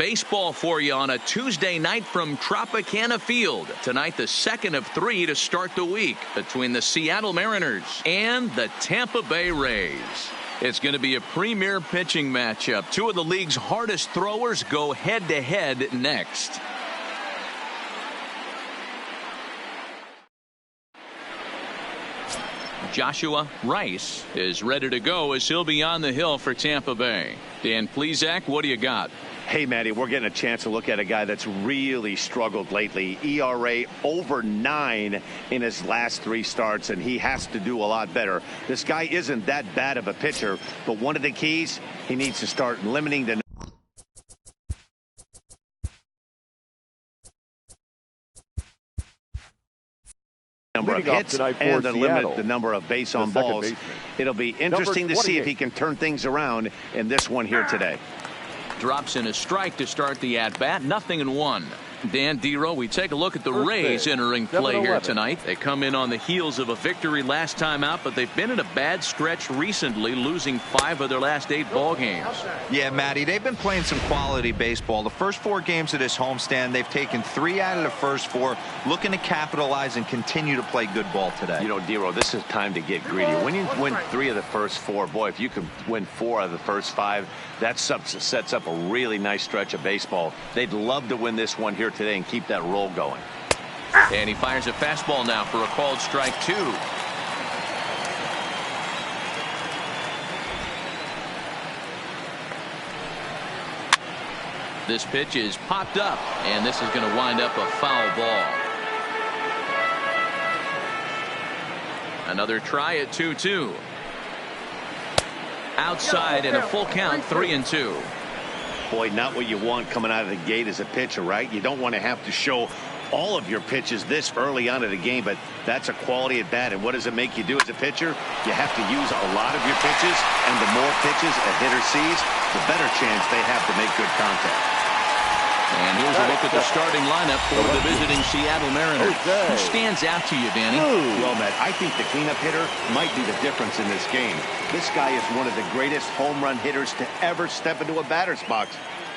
Baseball for you on a Tuesday night from Tropicana Field. Tonight, the second of 3 to start the week between the Seattle Mariners and the Tampa Bay Rays. It's going to be a premier pitching matchup. Two of the league's hardest throwers go head-to-head next. Joshua Rice is ready to go as he'll be on the hill for Tampa Bay. Dan Plesac, what do you got? Hey, Matty, we're getting a chance to look at a guy that's really struggled lately. ERA over 9 in his last 3 starts, and he has to do a lot better. This guy isn't that bad of a pitcher, but one of the keys, he needs to start limiting the number of hits and to limit the number of base on balls. It'll be interesting to see if he can turn things around in this one here today. Drops in a strike to start the at-bat. 0-1. Dan Dero, we take a look at the Rays entering play here tonight. They come in on the heels of a victory last time out, but they've been in a bad stretch recently, losing 5 of their last 8 ball games. Yeah, Matty, they've been playing some quality baseball. The first 4 games of this homestand, they've taken 3 out of the first 4, looking to capitalize and continue to play good ball today. You know, Dero, this is time to get greedy. When you win 3 of the first 4, boy, if you could win 4 out of the first 5, that sets up a really nice stretch of baseball. They'd love to win this one here today and keep that roll going. And he fires a fastball now for a called strike 2. This pitch is popped up, and this is going to wind up a foul ball. Another try at 2-2. Outside in a full count, 3-2. Boy, not what you want coming out of the gate as a pitcher, right? You don't want to have to show all of your pitches this early on in the game, but that's a quality at bat. And what does it make you do as a pitcher? You have to use a lot of your pitches, and the more pitches a hitter sees, the better chance they have to make good contact. And here's a look at the starting lineup for the visiting Seattle Mariners. Who stands out to you, Danny? Well, Matt, I think the cleanup hitter might be the difference in this game. This guy is one of the greatest home run hitters to ever step into a batter's box.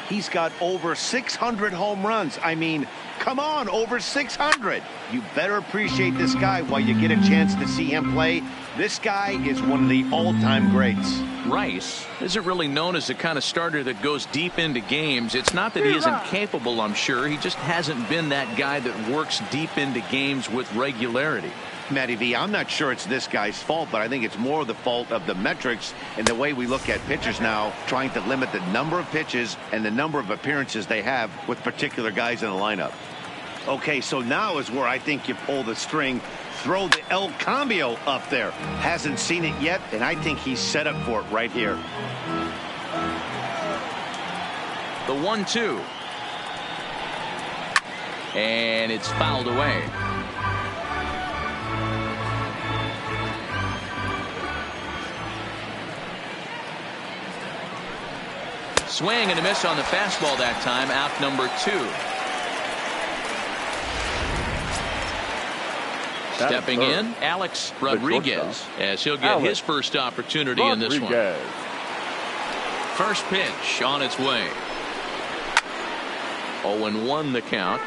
He's got over 600 home runs. I mean, come on, over 600. You better appreciate this guy while you get a chance to see him play. This guy is one of the all-time greats. Rice isn't really known as the kind of starter that goes deep into games. It's not that he isn't capable, I'm sure. He just hasn't been that guy that works deep into games with regularity. Matty V, I'm not sure it's this guy's fault, but I think it's more the fault of the metrics and the way we look at pitchers now, trying to limit the number of pitches and the number of appearances they have with particular guys in the lineup. Okay, so now is where I think you pull the string. Throw the El Cambio up there. Hasn't seen it yet, and I think he's set up for it right here. The 1-2. And it's fouled away. Swing and a miss on the fastball that time. Out number 2. Stepping in, Alex Rodriguez, as he'll get his first opportunity in this one. First pitch on its way. 0-1 the count.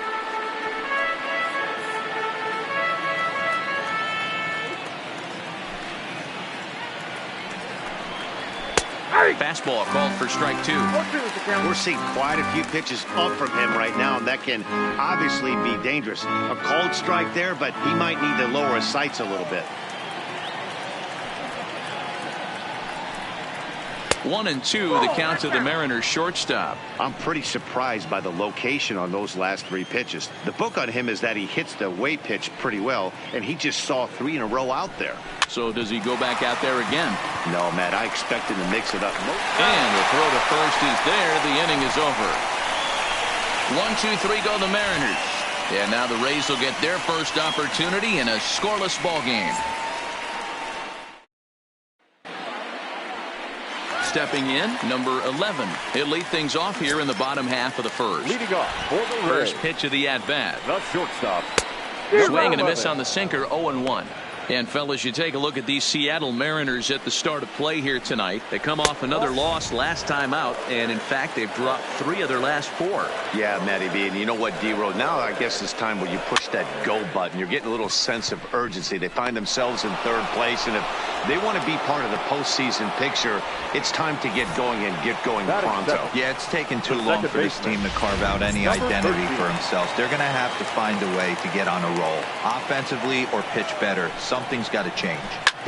Fastball called for strike 2. We're seeing quite a few pitches up from him right now, and that can obviously be dangerous. A called strike there, but he might need to lower his sights a little bit. 1-2 the count to the Mariners shortstop. I'm pretty surprised by the location on those last 3 pitches. The book on him is that he hits the away pitch pretty well, and he just saw 3 in a row out there. So does he go back out there again? No, Matt, I expect him to mix it up. And the throw to first is there. The inning is over. 1-2-3 go the Mariners. And now the Rays will get their first opportunity in a scoreless ball game. Stepping in, number 11. He'll lead things off here in the bottom half of the first. Leading off for the Rays. First pitch of the at-bat. The shortstop. Swing and a miss on the sinker, 0-1. And fellas, you take a look at these Seattle Mariners at the start of play here tonight. They come off another loss last time out, and in fact they've dropped 3 of their last 4. Yeah, Matty B, and you know what, D-Road, now I guess it's time when you push that go button. You're getting a little sense of urgency. They find themselves in 3rd place, and if they want to be part of the postseason picture, it's time to get going and get going pronto. Yeah, it's taken too long for this team to carve out any identity for themselves. They're going to have to find a way to get on a roll, offensively or pitch better. Something's got to change.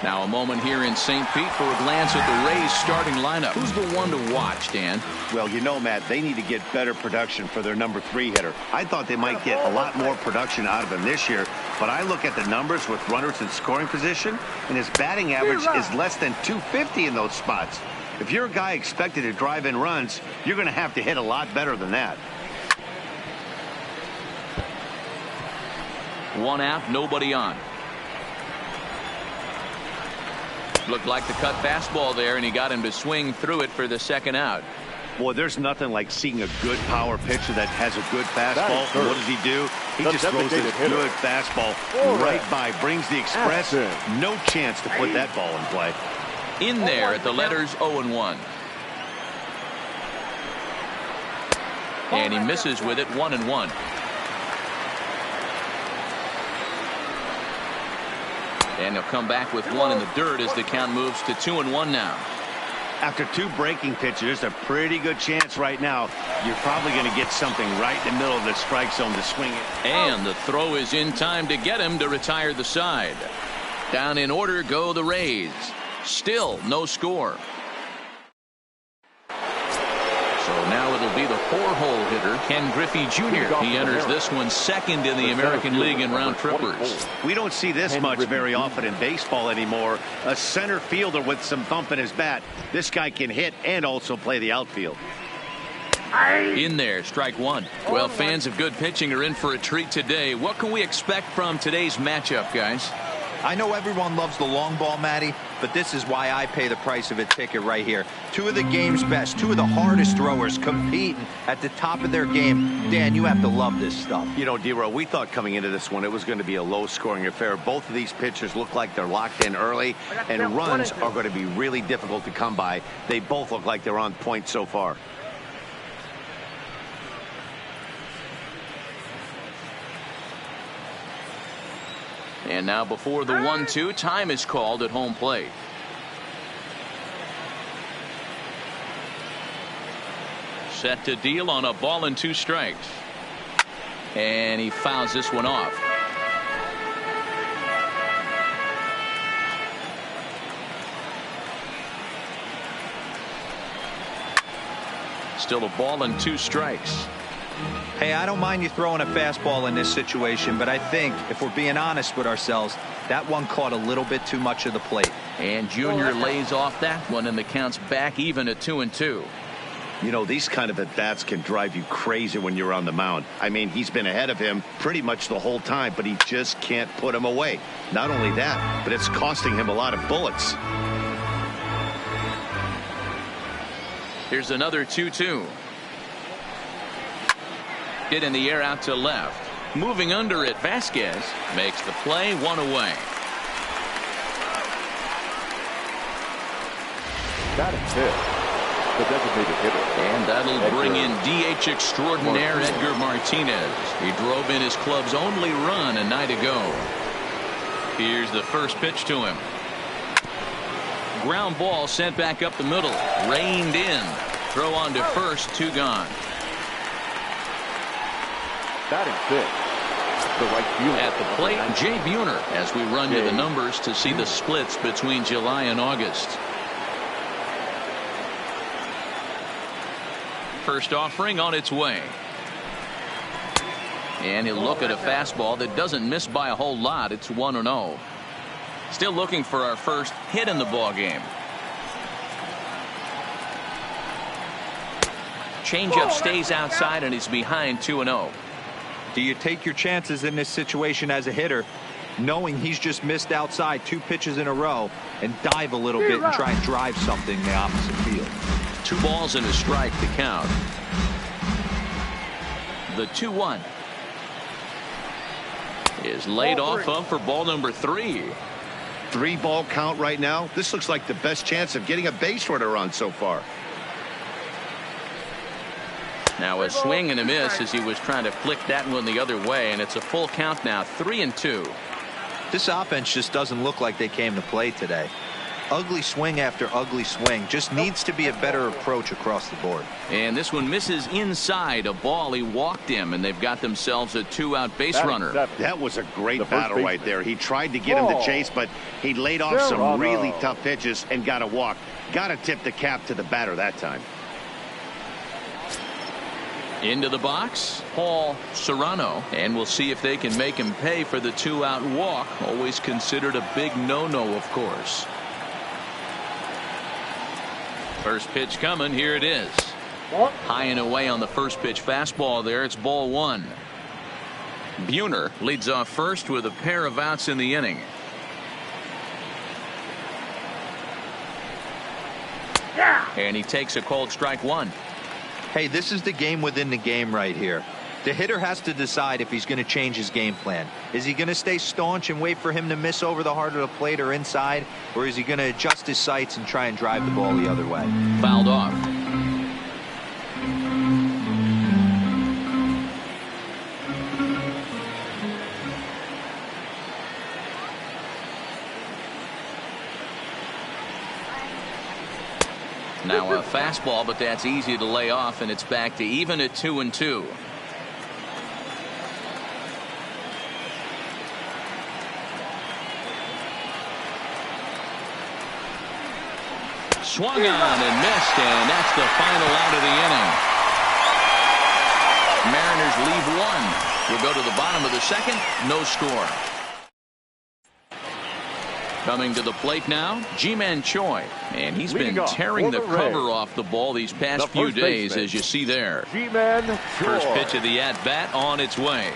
Now a moment here in St. Pete for a glance at the Rays starting lineup. Who's the one to watch, Dan? Well, you know, Matt, they need to get better production for their number 3 hitter. I thought they might get a lot more production out of him this year, but I look at the numbers with runners in scoring position, and his batting average is less than 250 in those spots. If you're a guy expected to drive in runs, you're going to have to hit a lot better than that. 1 out, nobody on. Looked like the cut fastball there, and he got him to swing through it for the 2nd out. Boy, there's nothing like seeing a good power pitcher that has a good fastball. What does he do? He just throws this good fastball right by, brings the express. No chance to put that ball in play. In there at the letters 0-1. And he misses with it, 1-1. And he'll come back with 1 in the dirt as the count moves to 2-1 now. After 2 breaking pitches, there's a pretty good chance right now you're probably going to get something right in the middle of the strike zone to swing it. And the throw is in time to get him to retire the side. Down in order go the Rays. Still no score. So now it'll be the 4-hole hitter, Ken Griffey Jr. He enters this one 2nd in the American League in round trippers. We don't see this much very often in baseball anymore. A center fielder with some thump in his bat. This guy can hit and also play the outfield. In there, strike 1. Well, fans of good pitching are in for a treat today. What can we expect from today's matchup, guys? I know everyone loves the long ball, Matty, but this is why I pay the price of a ticket right here. 2 of the game's best, 2 of the hardest throwers competing at the top of their game. Dan, you have to love this stuff. You know, D-Row, we thought coming into this one it was going to be a low-scoring affair. Both of these pitchers look like they're locked in early, and runs are going to be really difficult to come by. They both look like they're on point so far. And now before the 1-2, time is called at home plate. Set to deal on a ball and 2 strikes. And he fouls this one off. Still a ball and 2 strikes. Hey, I don't mind you throwing a fastball in this situation, but I think if we're being honest with ourselves, that one caught a little bit too much of the plate. And Junior lays off that one, and the count's back even at 2-2. You know, these kind of at-bats can drive you crazy when you're on the mound. I mean, he's been ahead of him pretty much the whole time, but he just can't put him away. Not only that, but it's costing him a lot of bullets. Here's another 2-2. Hit in the air out to left. Moving under it, Vasquez makes the play, 1 away. That is hit. The designated hitter. And that'll bring in DH extraordinaire Edgar Martinez. He drove in his club's only run a night ago. Here's the first pitch to him. Ground ball sent back up the middle. Reined in. Throw on to first, 2 gone. Batting 5th, the right fielder. At the plate, Jay Buhner, as we run you the numbers to see the splits between July and August. First offering on its way. And he'll look at a fastball that doesn't miss by a whole lot. It's 1-0. Still looking for our first hit in the ball game. Changeup stays outside and he's behind 2-0. Do you take your chances in this situation as a hitter, knowing he's just missed outside 2 pitches in a row, and dive a little bit and try and drive something in the opposite field? 2 balls and a strike to count. The 2-1 is laid off of for ball number 3. 3-ball count right now. This looks like the best chance of getting a base runner on so far. Now a swing and a miss as he was trying to flick that one the other way, and it's a full count now, 3-2. This offense just doesn't look like they came to play today. Ugly swing after ugly swing. Just needs to be a better approach across the board. And this one misses inside a ball. He walked him, and they've got themselves a 2-out base runner. That was a great battle right there. He tried to get him to chase, but he laid off some really tough pitches and got a walk. Got to tip the cap to the batter that time. Into the box, Paul Serrano, and we'll see if they can make him pay for the 2-out walk. Always considered a big no-no, of course. First pitch coming. Here it is. High and away on the first pitch fastball there. It's ball 1. Buhner leads off first with a pair of outs in the inning. And he takes a called strike 1. Hey, this is the game within the game right here. The hitter has to decide if he's going to change his game plan. Is he going to stay staunch and wait for him to miss over the heart of the plate or inside? Or is he going to adjust his sights and try and drive the ball the other way? Fouled off. Now a fastball, but that's easy to lay off, and it's back to even at 2-2. Swung on and missed, and that's the final out of the inning. Mariners leave 1. We'll go to the bottom of the second. No score. Coming to the plate now, Ji-Man Choi, and he's been tearing the cover off the ball these past few days, as you see there. First pitch of the at-bat on its way.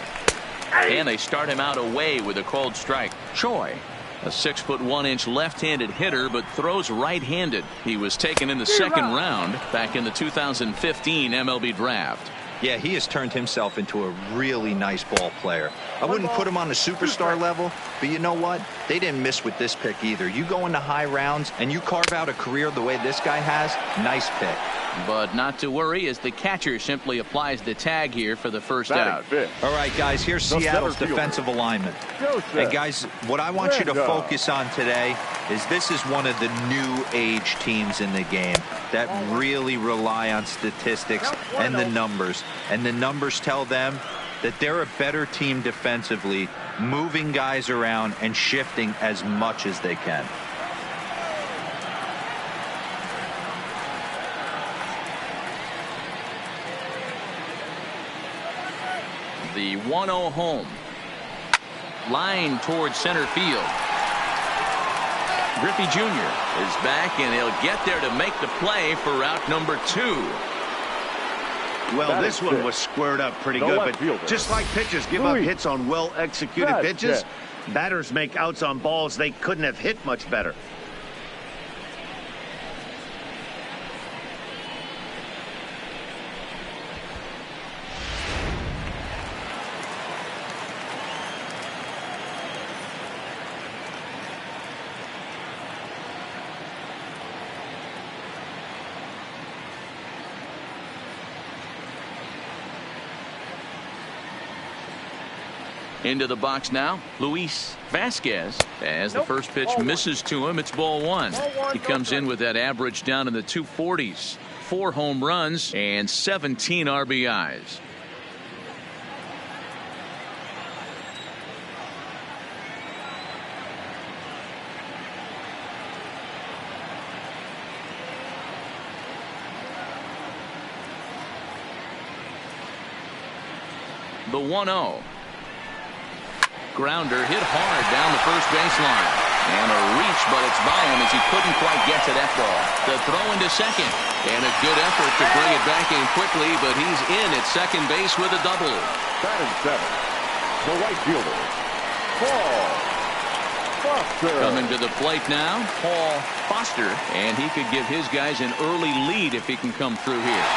And they start him out away with a called strike. Choi, a 6'1" left-handed hitter, but throws right-handed. He was taken in the second round back in the 2015 MLB draft. Yeah, he has turned himself into a really nice ball player. I wouldn't put him on a superstar level, but you know what? They didn't miss with this pick either. You go into high rounds and you carve out a career the way this guy has, nice pick. But not to worry, as the catcher simply applies the tag here for the first out. All right, guys, here's Seattle's defensive alignment. And guys, what I want you to focus on today is this is one of the new age teams in the game that really rely on statistics and the numbers. And the numbers tell them that they're a better team defensively, moving guys around and shifting as much as they can. The 1-0 home. Line towards center field. Griffey Jr. is back, and he'll get there to make the play for out number 2. Well, this one was squared up pretty good, but just like pitchers give up hits on well-executed pitches, batters make outs on balls they couldn't have hit much better. Into the box now, Luis Vasquez, as the first pitch misses to him. It's ball 1. He comes in with that average down in the 240s. 4 home runs and 17 RBIs. The 1-0. Grounder hit hard down the first baseline. And a reach, but it's by him as he couldn't quite get to that ball. The throw into second. And a good effort to bring it back in quickly, but he's in at second base with a double. Batting 7, the right fielder, Paul Foster. Coming to the plate now, Paul Foster. And he could give his guys an early lead if he can come through here.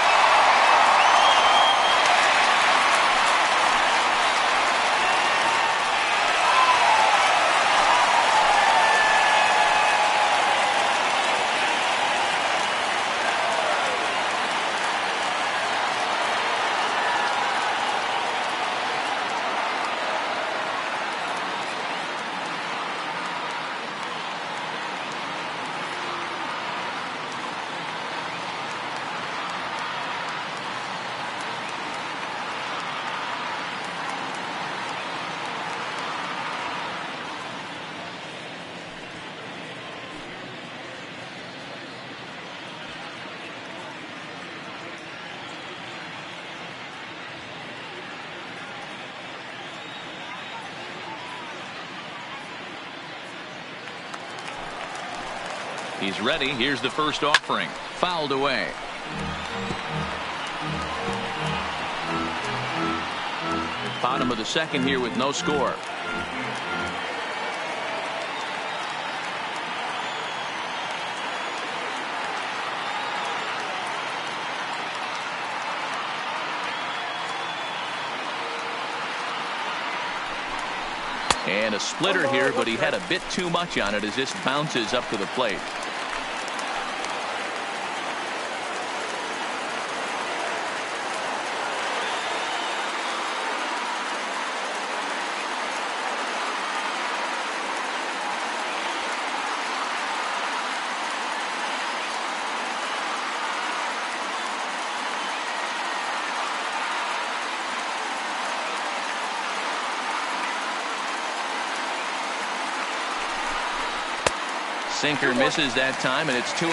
He's ready. Here's the first offering. Fouled away. Bottom of the second here with no score. And a splitter here, but he had a bit too much on it as this bounces up to the plate. Sinker misses that time, and it's 2-1.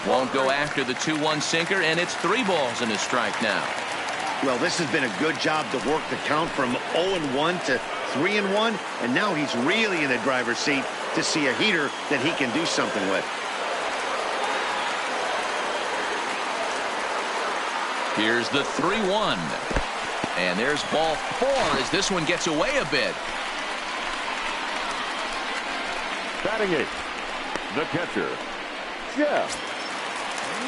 Won't go after the 2-1 sinker, and it's 3 balls and a strike now. Well, this has been a good job to work the count from 0-1 to 3-1, and now he's really in the driver's seat to see a heater that he can do something with. Here's the 3-1. And there's ball 4 as this one gets away a bit. Batting 8, the catcher, Jeff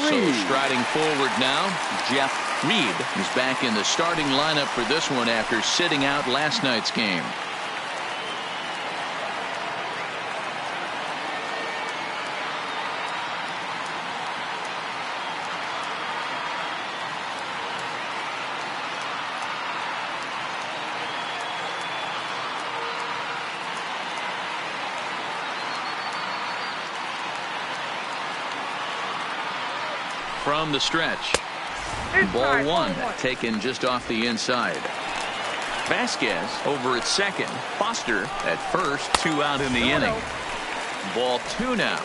Reed. So striding forward now, Jeff Reed is back in the starting lineup for this one after sitting out last night's game. From the stretch. Ball 1 taken just off the inside. Vasquez over at second. Foster at first. 2 out in the inning. Ball 2 now.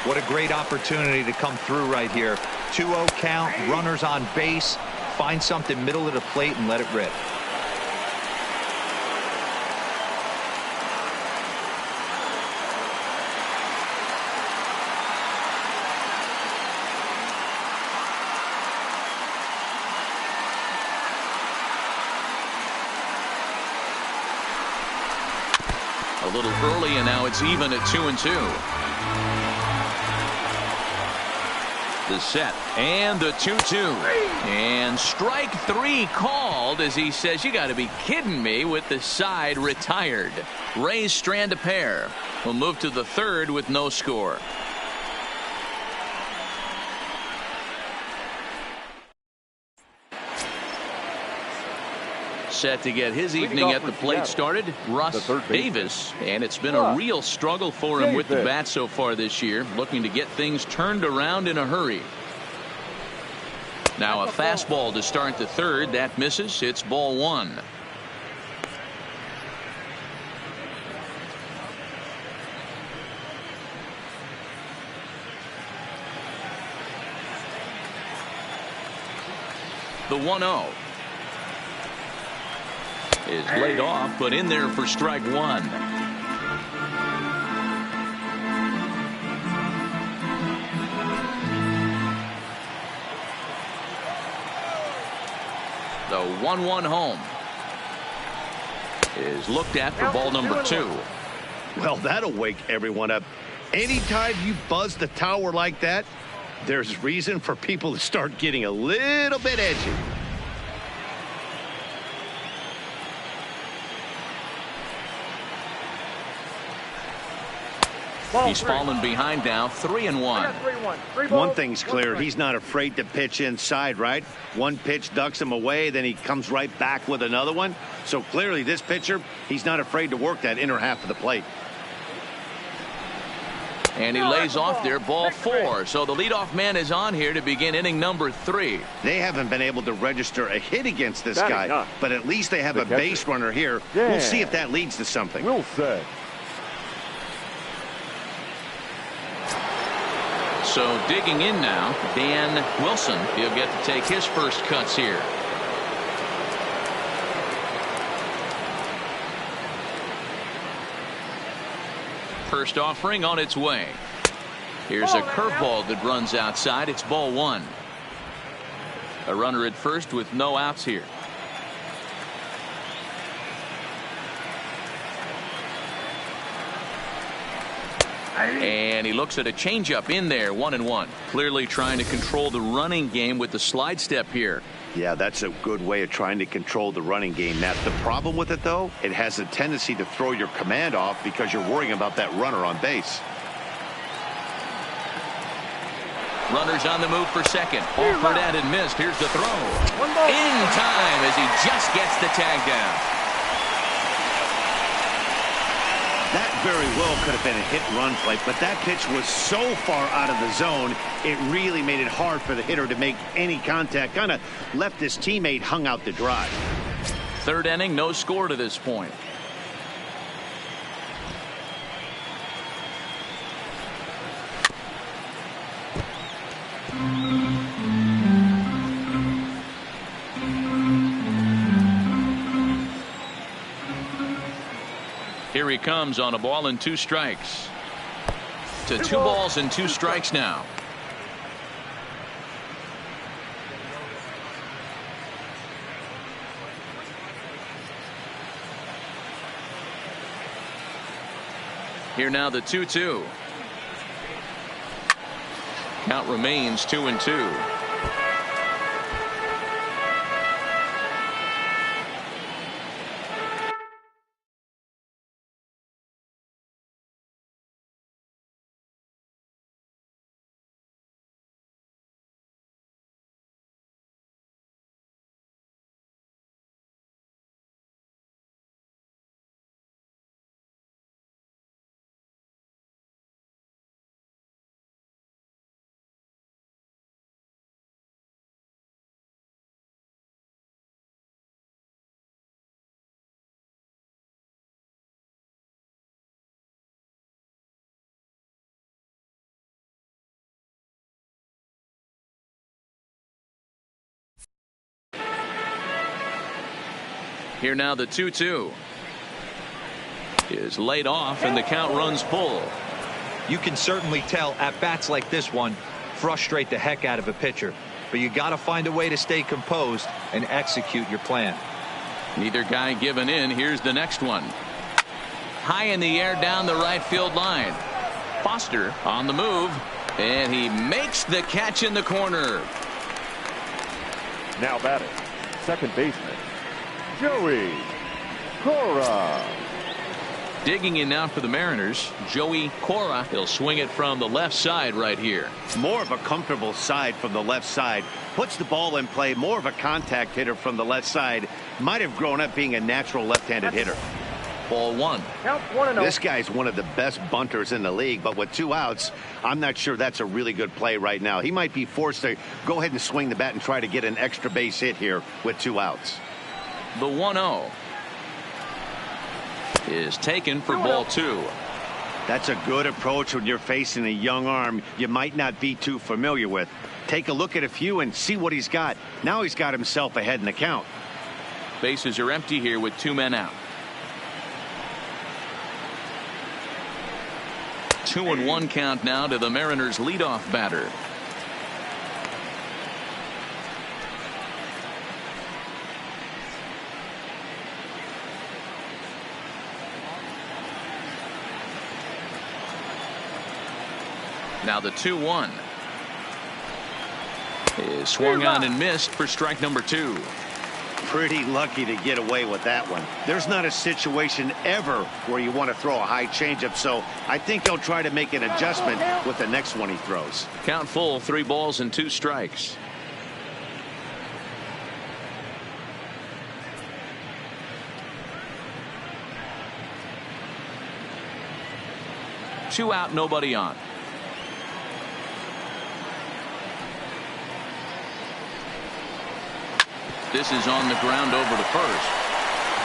What a great opportunity to come through right here. 2-0 count, runners on base. Find something middle of the plate and let it rip. A little early, and now it's even at 2-2. The set and the 2-2, and strike 3 called as he says, you got to be kidding me, with the side retired. Rays strand a pair. We'll move to the third with no score. Set to get his evening at the plate started, Russ Davis, and it's been a real struggle for him with the bat so far this year, looking to get things turned around in a hurry. Now a fastball to start the third. That misses. It's ball 1. The 1-0 is laid off, but in there for strike 1. The 1-1 home is looked at for ball number 2. Well, that'll wake everyone up. Anytime you buzz the tower like that, there's reason for people to start getting a little bit edgy. He's fallen behind now, 3-1. One thing's clear, he's not afraid to pitch inside, right? One pitch ducks him away, then he comes right back with another one. So clearly this pitcher, he's not afraid to work that inner half of the plate. And he lays off there, ball 4. So the leadoff man is on here to begin inning number 3. They haven't been able to register a hit against this guy, but at least they have a base runner here. We'll see if that leads to something. Wilson. So digging in now, Dan Wilson. He'll get to take his first cuts here. First offering on its way. Here's a curveball that runs outside. It's ball one. A runner at first with no outs here. And he looks at a changeup in there, 1-1. Clearly trying to control the running game with the slide step here. Yeah, that's a good way of trying to control the running game. Now, the problem with it, though, it has a tendency to throw your command off because you're worrying about that runner on base. Runners on the move for second. Offered and missed. Here's the throw. In time as he just gets the tag down. That very well could have been a hit-run play, but that pitch was so far out of the zone, it really made it hard for the hitter to make any contact. Kind of left his teammate hung out to dry. Third inning, no score to this point. Here he comes on a ball and 2 strikes. To 2 balls and 2 strikes now. Here now the 2-2. Count remains 2-2. Here now the 2-2 is laid off and the count runs full. You can certainly tell at bats like this one frustrate the heck out of a pitcher, but you got to find a way to stay composed and execute your plan. Neither guy giving in. Here's the next one. High in the air down the right field line. Foster on the move, and he makes the catch in the corner. Now batting, second baseman, Joey Cora. Digging in now for the Mariners, Joey Cora. He'll swing it from the left side right here. More of a comfortable side from the left side. Puts the ball in play. More of a contact hitter from the left side. Might have grown up being a natural left-handed hitter. Ball one. This guy's one of the best bunters in the league, but with 2 outs, I'm not sure that's a really good play right now. He might be forced to go ahead and swing the bat and try to get an extra base hit here with 2 outs. The 1-0 is taken for ball 2. That's a good approach when you're facing a young arm you might not be too familiar with. Take a look at a few and see what he's got. Now he's got himself ahead in the count. Bases are empty here with 2 men out. 2-1 count now to the Mariners leadoff batter. Now the 2-1 is swung on and missed for strike number 2. Pretty lucky to get away with that one. There's not a situation ever where you want to throw a high changeup, so I think he'll try to make an adjustment with the next one he throws. Count full, 3 balls and 2 strikes. Two out, nobody on. This is on the ground over to first.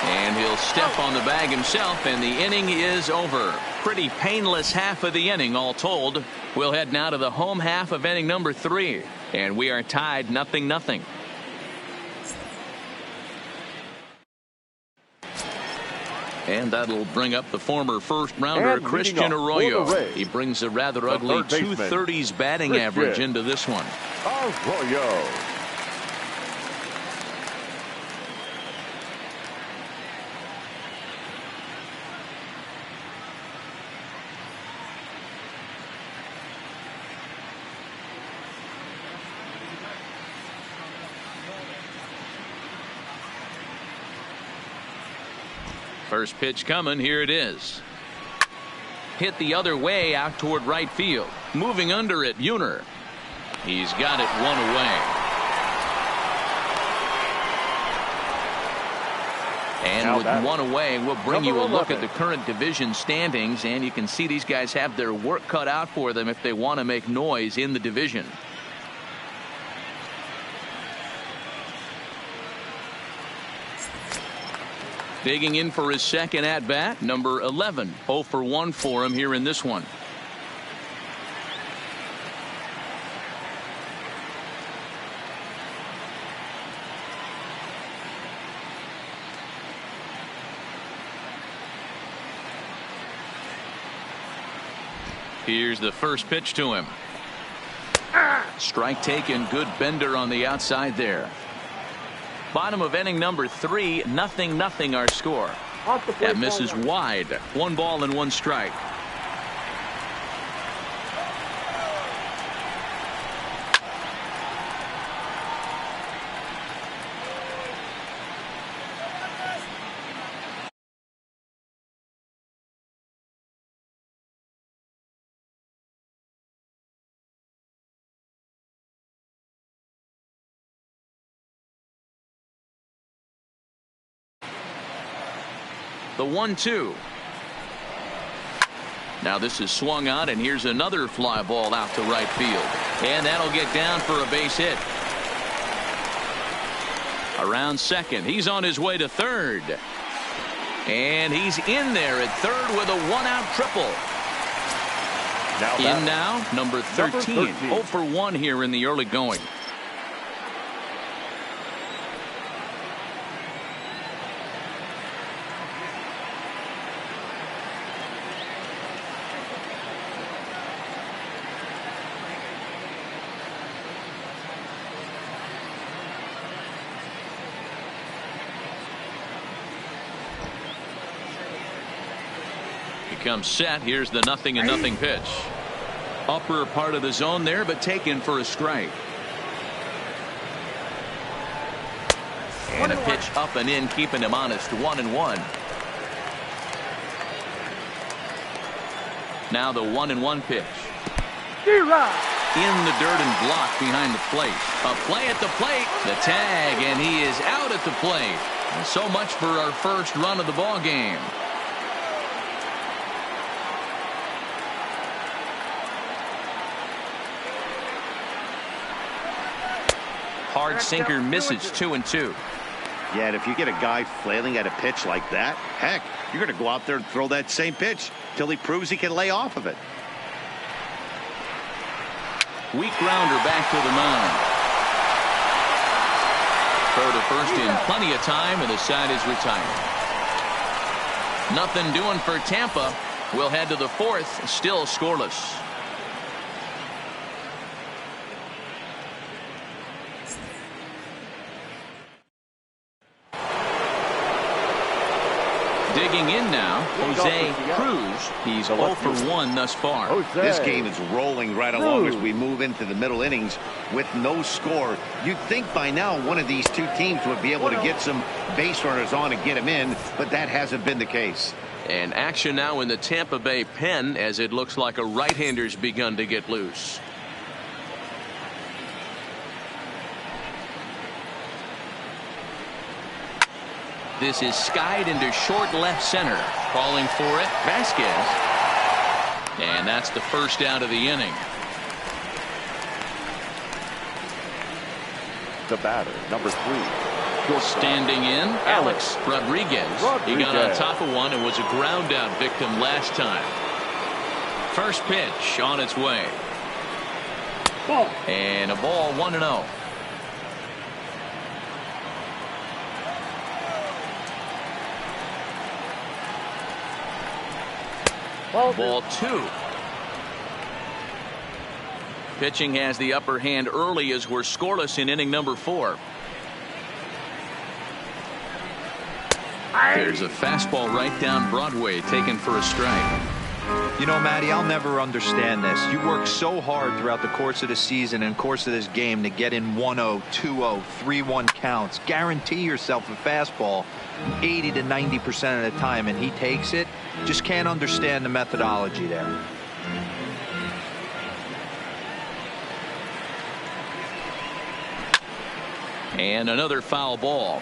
And he'll step on the bag himself, and the inning is over. Pretty painless half of the inning, all told. We'll head now to the home half of inning number 3. And we are tied 0-0. And that'll bring up the former first-rounder Christian Arroyo. He brings a rather ugly 230s batting average into this one. Arroyo. First pitch coming. Here it is. Hit the other way out toward right field. Moving under it, Buhner. He's got it one away. And with one away, we'll bring you a look at the current division standings, and you can see these guys have their work cut out for them if they want to make noise in the division. Digging in for his second at-bat, number 11. 0 for 1 for him here in this one. Here's the first pitch to him. Strike taken. Good bender on the outside there. Bottom of inning number 3, 0-0 our score. That misses wide. 1 ball and 1 strike. The 1-2. Now this is swung on, and here's another fly ball out to right field. And that'll get down for a base hit. Around second. He's on his way to third. And he's in there at third with a 1-out triple. Now number 13. 0 for 1 here in the early going. Comes set. Here's the 0-0 pitch. Upper part of the zone there, but taken for a strike. And a pitch up and in, keeping him honest. 1-1. Now the 1-1 pitch. In the dirt and blocked behind the plate. A play at the plate. The tag, and he is out at the plate. So much for our first run of the ball game. Hard sinker misses. 2-2. Yeah, and if you get a guy flailing at a pitch like that, heck, you're going to go out there and throw that same pitch till he proves he can lay off of it. Weak grounder back to the mound. Throw to first in plenty of time, and the side is retired. Nothing doing for Tampa. We'll head to the 4th, still scoreless. Digging in now, Jose Cruz. He's 0 for 1 thus far. This game is rolling right along as we move into the middle innings with no score. You'd think by now one of these two teams would be able to get some base runners on and get them in, but that hasn't been the case. And action now in the Tampa Bay pen, as it looks like a right-hander's begun to get loose. This is skied into short left center. Calling for it, Vasquez. And that's the first out of the inning. The batter, number 3. Standing in, Alex Rodriguez. He got on top of one and was a ground out victim last time. First pitch on its way. And a ball, 1-0. Ball 2. Pitching has the upper hand early as we're scoreless in inning number 4. There's a fastball right down Broadway, taken for a strike. You know, Matty, I'll never understand this. You work so hard throughout the course of the season and course of this game to get in 1-0, 2-0, 3-1 counts. Guarantee yourself a fastball 80 to 90% of the time, and he takes it. Just can't understand the methodology there. And another foul ball.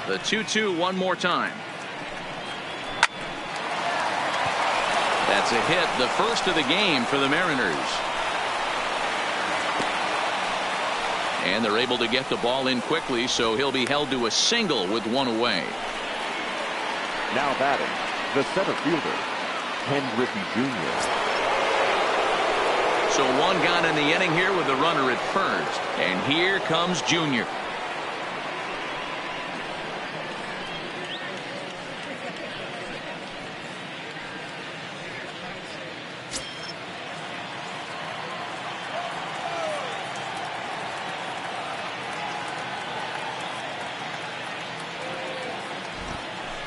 The 2-2 one more time. That's a hit, the first of the game for the Mariners. And they're able to get the ball in quickly, so he'll be held to a single with one away. Now batting, the center fielder, Ken Griffey Jr. So one gone in the inning here with the runner at first. And here comes Junior.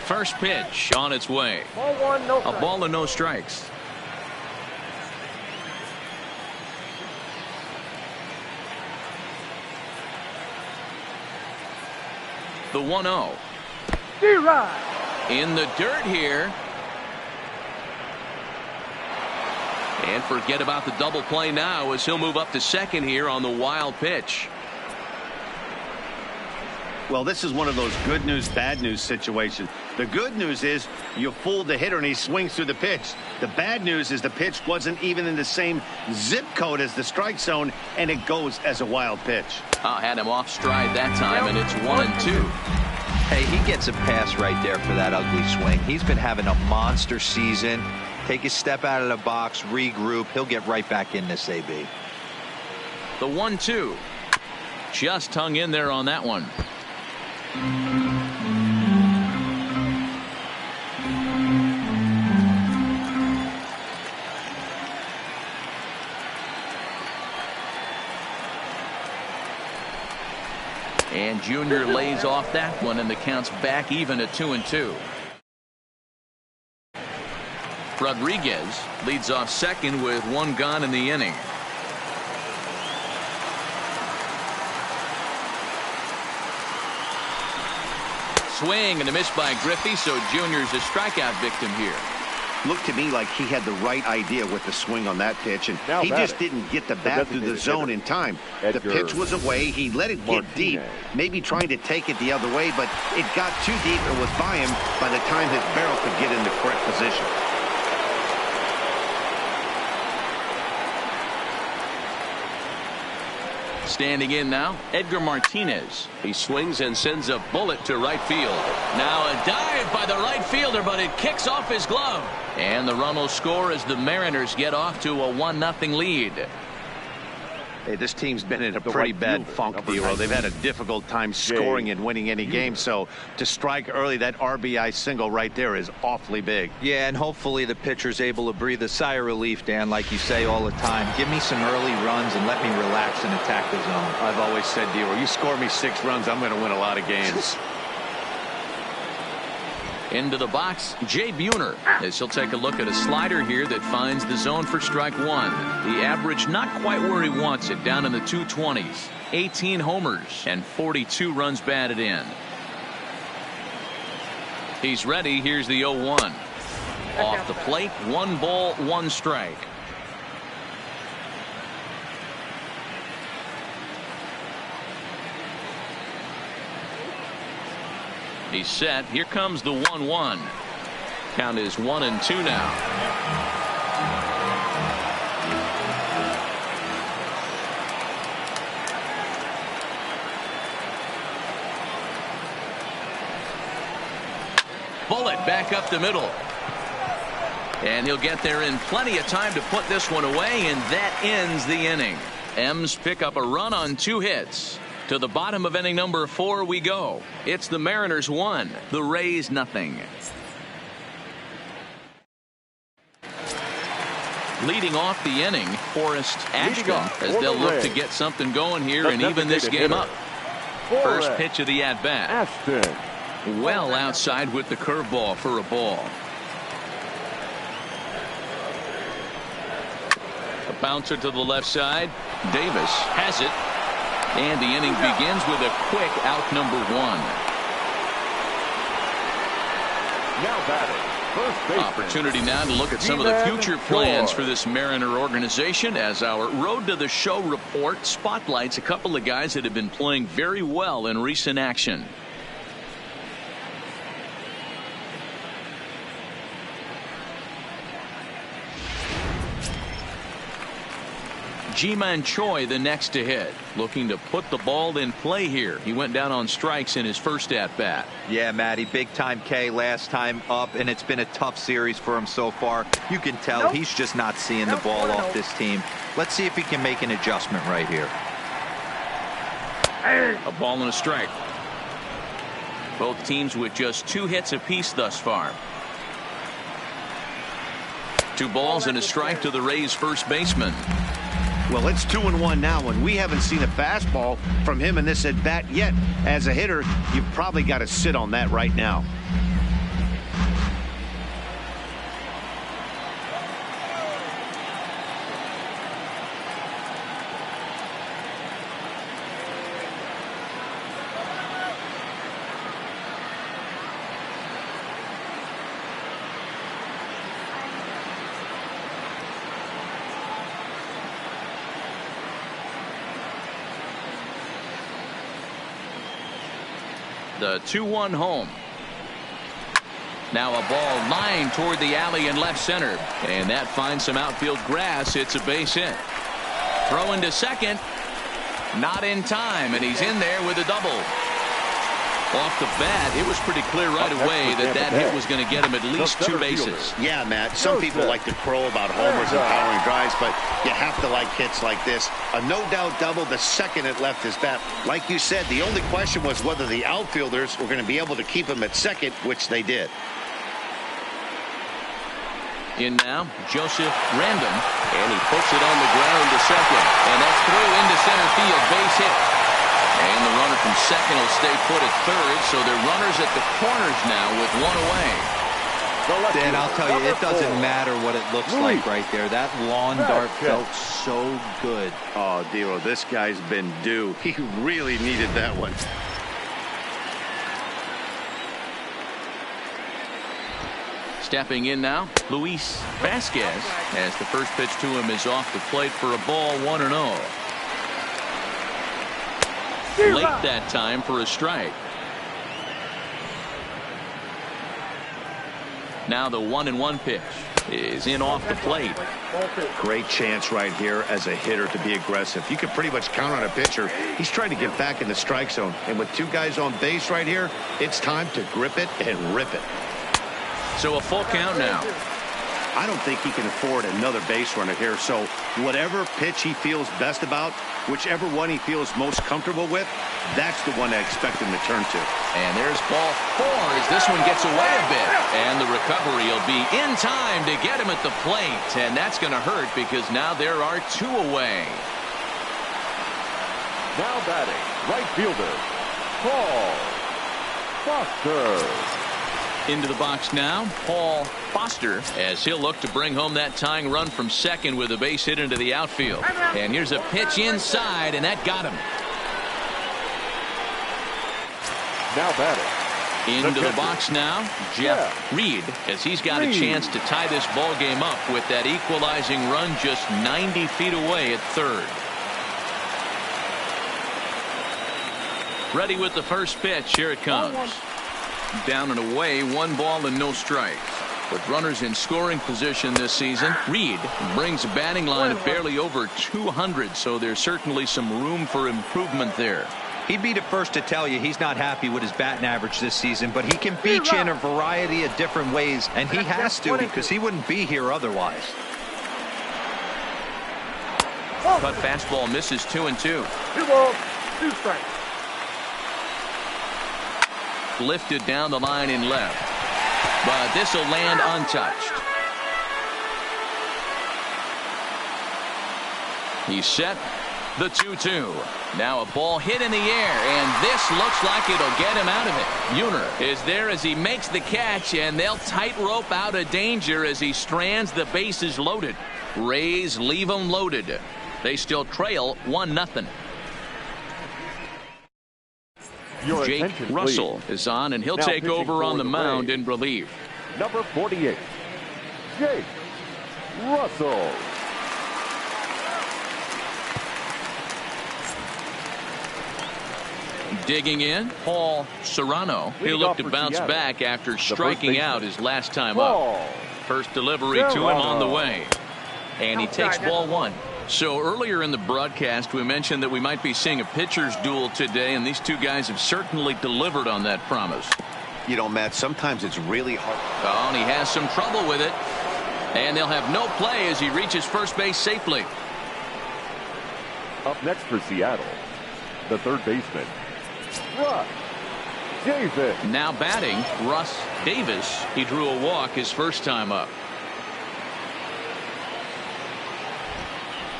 First pitch on its way. Ball 1, no strikes. A ball and no strikes. The 1-0. D-Rod. In the dirt here. And forget about the double play now as he'll move up to second here on the wild pitch. Well, this is one of those good news, bad news situations. The good news is you fooled the hitter and he swings through the pitch. The bad news is the pitch wasn't even in the same zip code as the strike zone, and it goes as a wild pitch. Had him off stride that time, and it's 1-2. Hey, he gets a pass right there for that ugly swing. He's been having a monster season. Take a step out of the box, regroup. He'll get right back in this AB. The 1-2. Just hung in there on that one. And Junior lays off that one, and the count's back even at 2-2. Rodriguez leads off second with one gone in the inning. Swing and a miss by Griffey, so Junior's a strikeout victim here. Looked to me like he had the right idea with the swing on that pitch, and Now he batting, just didn't get the bat through the zone in time. The pitch was away. He let it get deep, maybe trying to take it the other way, but it got too deep and was by him by the time his barrel could get in the correct position. Standing in now, Edgar Martinez. He swings and sends a bullet to right field. Now a dive by the right fielder, but it kicks off his glove. And the run will score as the Mariners get off to a 1-0 lead. Hey, this team's been in a pretty bad funk, Theo. They've had a difficult time scoring and winning any game, so to strike early, that RBI single right there is awfully big. Yeah, and hopefully the pitcher's able to breathe a sigh of relief, Dan, like you say all the time. Give me some early runs and let me relax and attack the zone. I've always said, Theo, you score me 6 runs, I'm going to win a lot of games. Into the box, Jay Buhner, as he'll take a look at a slider here that finds the zone for strike one. The average not quite where he wants it, down in the 220s. 18 homers and 42 runs batted in. He's ready. Here's the 0-1. Off the plate, 1 ball, 1 strike. He's set. Here comes the 1-1. Count is 1-2 now. Bullet back up the middle. And he'll get there in plenty of time to put this one away, and that ends the inning. M's pick up a run on 2 hits. To the bottom of inning number 4 we go. It's the Mariners 1, the Rays nothing. Leading off the inning, Forrest Ashton, as they'll look to get something going here and even this game up. First pitch of the at-bat. Well outside with the curveball for a ball. A bouncer to the left side. Davis has it. And the inning begins with a quick out number 1. Now batting. Opportunity now to look at some of the future plans for this Mariner organization as our Road to the Show report spotlights a couple of guys that have been playing very well in recent action. Ji-Man Choi the next to hit, looking to put the ball in play here. He went down on strikes in his first at bat. Yeah, Matty, big time K last time up, and it's been a tough series for him so far. You can tell he's just not seeing the ball off this team. Let's see if he can make an adjustment right here. A ball and a strike. Both teams with just 2 hits apiece thus far. 2 balls and a strike to the Rays first baseman. Well, it's 2-1 now, and we haven't seen a fastball from him in this at bat yet. As a hitter, you've probably got to sit on that right now. The 2-1 home. Now a ball lined toward the alley in left center, and that finds some outfield grass. It's a base hit. Throw into second, not in time, and he's in there with a double. Off the bat, it was pretty clear right away that that hit was going to get him at least 2 bases. Yeah, Matt, some people like to crow about homers and powering drives, but you have to like hits like this. A no-doubt double the second it left his bat. Like you said, the only question was whether the outfielders were going to be able to keep him at second, which they did. In now, Joseph Random, and he puts it on the ground to second, and that's through into center field, base hit. And the runner from second will stay put at third, so they're runners at the corners now with 1 away. Dan, I'll tell you, it doesn't matter what it looks like right there. That lawn dart felt so good. Oh, Dero, this guy's been due. He really needed that one. Stepping in now, Luis Vasquez, as the first pitch to him is off the plate for a ball, 1-0. Late that time for a strike. Now the 1-1 pitch is in off the plate. Great chance right here as a hitter to be aggressive. You can pretty much count on a pitcher. He's trying to get back in the strike zone. And with 2 guys on base right here, it's time to grip it and rip it. So a full count now. I don't think he can afford another base runner here. So whatever pitch he feels best about, whichever one he feels most comfortable with, that's the one I expect him to turn to. And there's ball 4 as this one gets away a bit. And the recovery will be in time to get him at the plate. And that's going to hurt because now there are 2 away. Now batting, right fielder, Paul Foster. Into the box now, Paul Foster, as he'll look to bring home that tying run from second with a base hit into the outfield. And here's a pitch inside, and that got him. Now batting. Into the box now, Jeff Reed, as he's got a chance to tie this ball game up with that equalizing run just 90 feet away at third. Ready with the first pitch. Here it comes. Down and away, 1 ball and no strikes. With runners in scoring position this season, Reed brings a batting line of barely over 200, so there's certainly some room for improvement there. He'd be the first to tell you he's not happy with his batting average this season, but he can beat you in a variety of different ways, and he has to because he wouldn't be here otherwise. Cut fastball misses 2-2. 2 balls, 2 strikes. lifted down the line in left. But this will land untouched. He's set. The 2-2. Now a ball hit in the air, and this looks like it'll get him out of it. Buhner is there as he makes the catch, and they'll tightrope out of danger as he strands the bases loaded. Rays leave them loaded. They still trail 1-0. Jake Russell is on, and he'll take over on the mound in relief. Number 48, Jake Russell. Digging in, Paul Serrano. He'll look to bounce back after striking out his last time up. First delivery to him on the way. And he takes ball one. So earlier in the broadcast, we mentioned that we might be seeing a pitcher's duel today, and these two guys have certainly delivered on that promise. You know, Matt, sometimes it's really hard. Oh, and he has some trouble with it. And they'll have no play as he reaches first base safely. Up next for Seattle, the third baseman, Russ Davis. Now batting, Russ Davis. He drew a walk his first time up.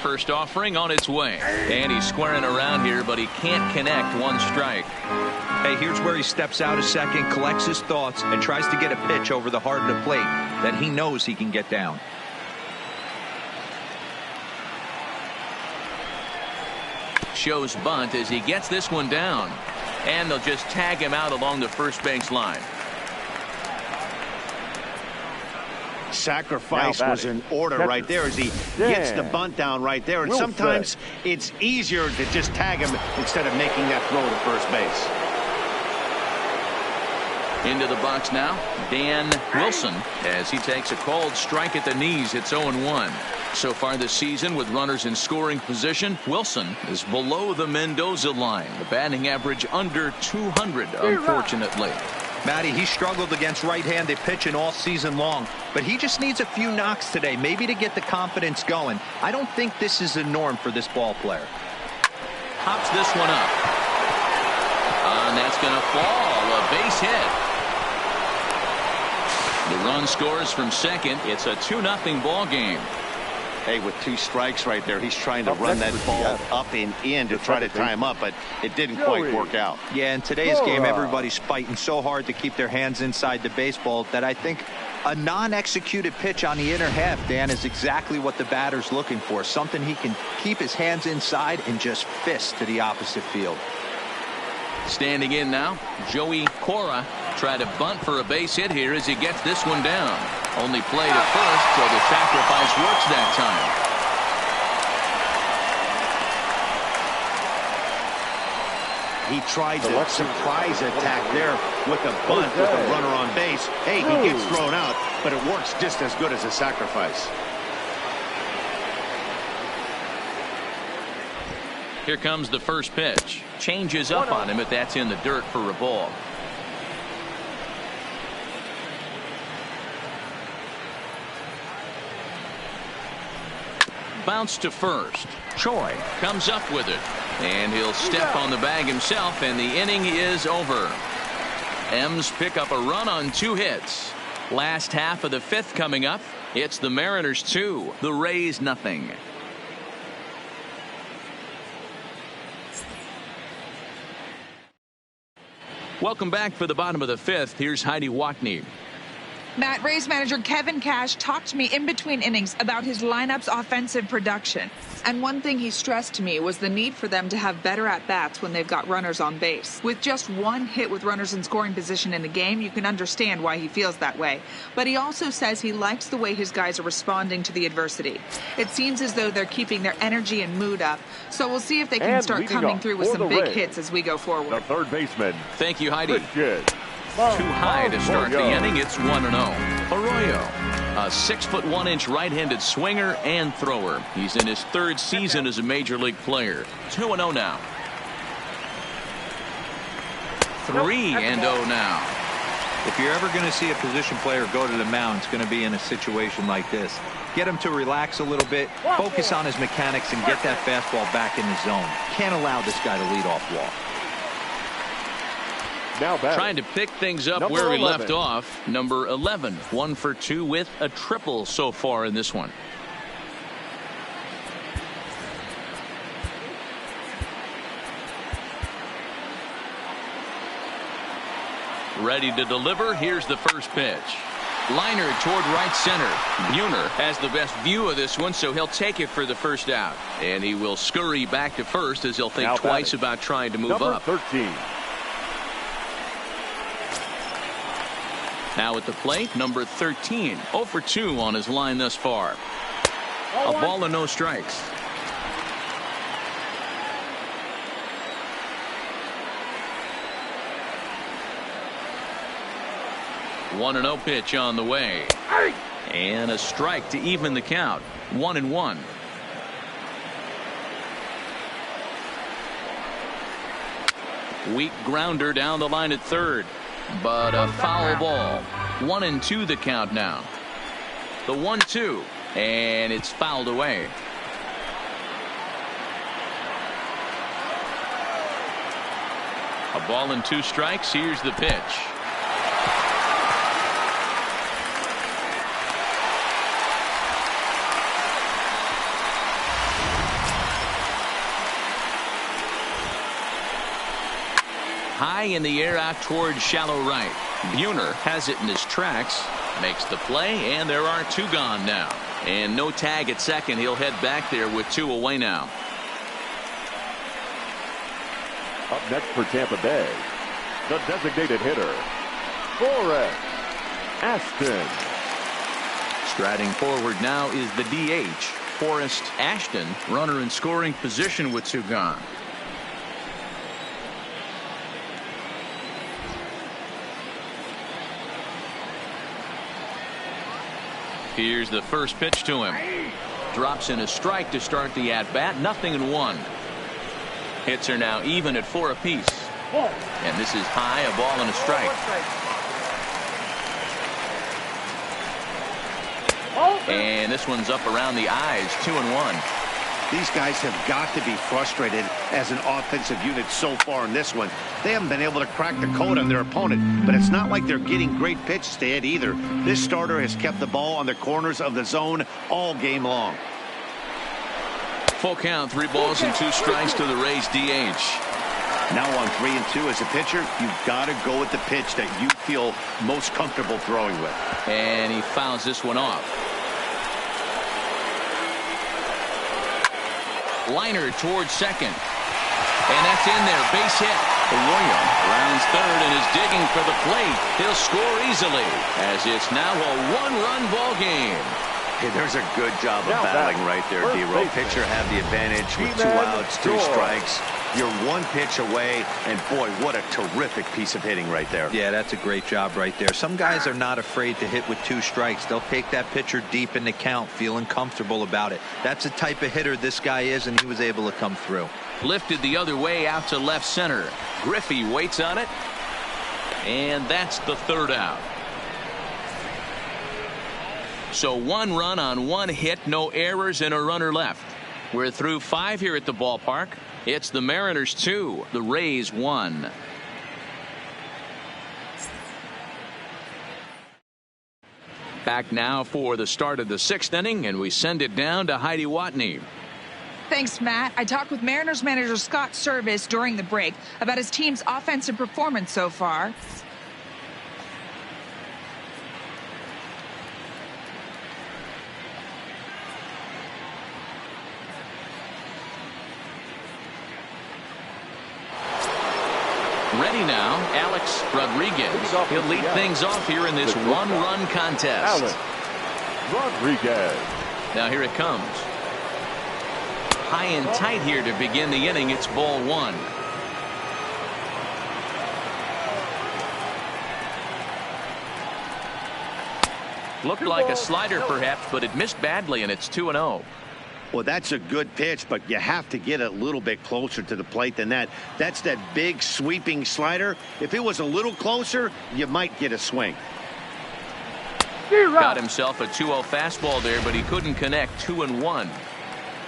First offering on its way. And he's squaring around here, but he can't connect. One strike. Hey, here's where he steps out a second, collects his thoughts, and tries to get a pitch over the heart of the plate that he knows he can get down. Shows bunt as he gets this one down. And they'll just tag him out along the first base line. Sacrifice was in order right there as he gets the bunt down right there. And sometimes it's easier to just tag him instead of making that throw to first base. Into the box now, Dan Wilson, as he takes a called strike at the knees. It's 0-1. So far this season, with runners in scoring position, Wilson is below the Mendoza line. The batting average under 200, unfortunately. Matty, he struggled against right-handed pitching all season long, but he just needs a few knocks today, maybe to get the confidence going. I don't think this is a norm for this ball player. Hops this one up. And that's going to fall. A base hit. The run scores from second. It's a 2-0 ball game. Hey, with two strikes right there, he's trying to run that ball up and in to try to tie him up, but it didn't quite work out. Yeah, in today's game, everybody's fighting so hard to keep their hands inside the baseball that I think a non-executed pitch on the inner half, Dan, is exactly what the batter's looking for. Something he can keep his hands inside and just fist to the opposite field. Standing in now, Joey Cora tried to bunt for a base hit here as he gets this one down. Only played at first, so the sacrifice works that time. He tried to surprise attack there with a bunt with a runner on base. Hey, he gets thrown out, but it works just as good as a sacrifice. Here comes the first pitch. Changes up on him, but that's in the dirt for a ball. Bounce to first. Choi comes up with it. And he'll step on the bag himself, and the inning is over. M's pick up a run on 2 hits. Last half of the 5th coming up. It's the Mariners 2, the Rays nothing. Welcome back for the bottom of the 5th. Here's Heidi Wackney. Matt, Rays manager Kevin Cash talked to me in between innings about his lineup's offensive production. And one thing he stressed to me was the need for them to have better at-bats when they've got runners on base. With just 1 hit with runners in scoring position in the game, you can understand why he feels that way. But he also says he likes the way his guys are responding to the adversity. It seems as though they're keeping their energy and mood up. So we'll see if they can start coming through with some big hits as we go forward. The third baseman. Thank you, Heidi. Too high to start the inning. It's 1-0. Arroyo, a 6'1" right-handed swinger and thrower. He's in his 3rd season as a major league player. 2-0 now. 3-0 now. If you're ever going to see a position player go to the mound, it's going to be in a situation like this. Get him to relax a little bit, focus on his mechanics, and get that fastball back in the zone. Can't allow this guy to lead off walk. Now batting. Trying to pick things up Number where we 11. left off. Number 11, 1 for 2 with a triple so far in this one. Ready to deliver. Here's the first pitch. Liner toward right center. Buhner has the best view of this one, so he'll take it for the first out. And he will scurry back to first as he'll think Now twice batting. about trying to move Number up. 13. Now at the plate, number 13. 0 for 2 on his line thus far. A ball and no strikes. One and 0 pitch on the way. And a strike to even the count. 1-1. Weak grounder down the line at third. But a foul ball. 1-2 the count now. The 1-2. And it's fouled away. A ball and 2 strikes. Here's the pitch. High in the air out towards shallow right. Buhner has it in his tracks. Makes the play, and there are 2 gone now. And no tag at second. He'll head back there with 2 away now. Up next for Tampa Bay, the designated hitter, Forrest Ashton. Striding forward now is the DH, Forrest Ashton. Runner in scoring position with 2 gone. Here's the first pitch to him. Drops in a strike to start the at-bat. 0-1. Hits are now even at 4 apiece. And this is high, a ball and a strike. And this one's up around the eyes. 2-1. These guys have got to be frustrated as an offensive unit so far in this one. They haven't been able to crack the code on their opponent, but it's not like they're getting great pitches to hit either. This starter has kept the ball on the corners of the zone all game long. Full count, 3 balls and 2 strikes to the Rays DH. Now on 3-2 as a pitcher, you've got to go with the pitch that you feel most comfortable throwing with. And he fouls this one off. Liner towards second. And that's in there. Base hit. William rounds third and is digging for the plate. He'll score easily as it's now a 1-run ball game. Hey, there's a good job of battling right there, D-Row. Pitcher had the advantage with 2 outs, 2 strikes. You're 1 pitch away, and boy, what a terrific piece of hitting right there. Yeah, that's a great job right there. Some guys are not afraid to hit with 2 strikes. They'll take that pitcher deep in the count, feeling comfortable about it. That's the type of hitter this guy is, and he was able to come through. Lifted the other way out to left center. Griffey waits on it, and that's the 3rd out. So 1 run on 1 hit, no errors, and a runner left. We're through 5 here at the ballpark. It's the Mariners 2, the Rays 1. Back now for the start of the 6th inning, and we send it down to Heidi Watney. Thanks, Matt. I talked with Mariners manager Scott Service during the break about his team's offensive performance so far. Ready now, Alex Rodriguez. He'll lead things off here in this 1-run contest. Alex Rodriguez. Now here it comes. High and tight here to begin the inning. It's ball 1. Looked like a slider perhaps, but it missed badly, and it's 2-0. Well, that's a good pitch, but you have to get a little bit closer to the plate than that. That's that big sweeping slider. If it was a little closer, you might get a swing. Got himself a 2-0 fastball there, but he couldn't connect. 2-1.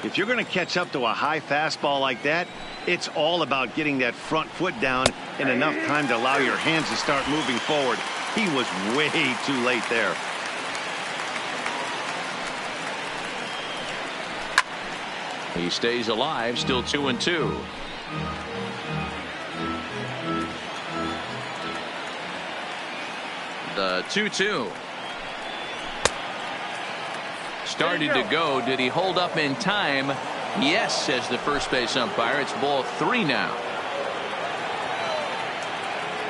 If you're going to catch up to a high fastball like that, it's all about getting that front foot down in enough time to allow your hands to start moving forward. He was way too late there. He stays alive, still 2-2. The 2-2. Started to go. Did he hold up in time? Yes, says the first base umpire. It's ball 3 now.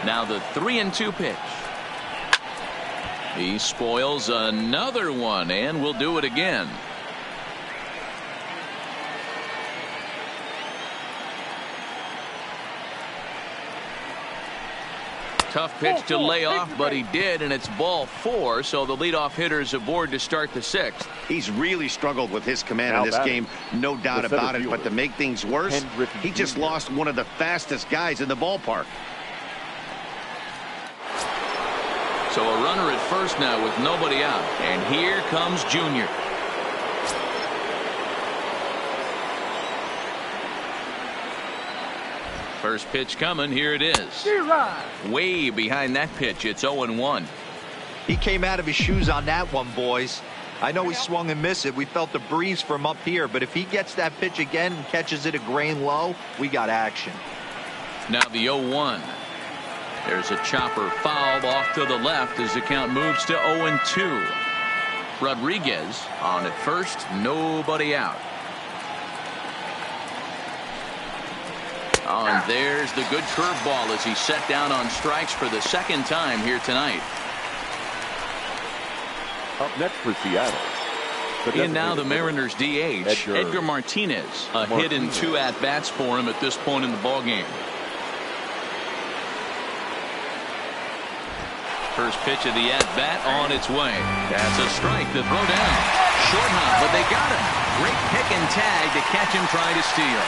Now the 3-2 pitch. He spoils another one, and will do it again. Tough pitch to lay off, but he did, and it's ball 4, so the leadoff hitter is aboard to start the 6th. He's really struggled with his command in this game, no doubt about it, but to make things worse, he just lost one of the fastest guys in the ballpark. So a runner at first now with nobody out, and here comes Junior. First pitch coming. Here it is. Way behind that pitch. It's 0-1. He came out of his shoes on that one, boys. I know he swung and missed it. We felt the breeze from up here, but if he gets that pitch again and catches it a grain low, we got action. Now the 0-1. There's a chopper foul off to the left as the count moves to 0-2. Rodriguez on at first, nobody out. Oh, and there's the good curveball as he's set down on strikes for the second time here tonight. Up next for Seattle. In now the Mariners DH, Edgar Martinez. A hit and 2 at-bats for him at this point in the ballgame. First pitch of the at-bat on its way. That's a strike to throw down. Short hop, but they got him. Great pick and tag to catch him trying to steal.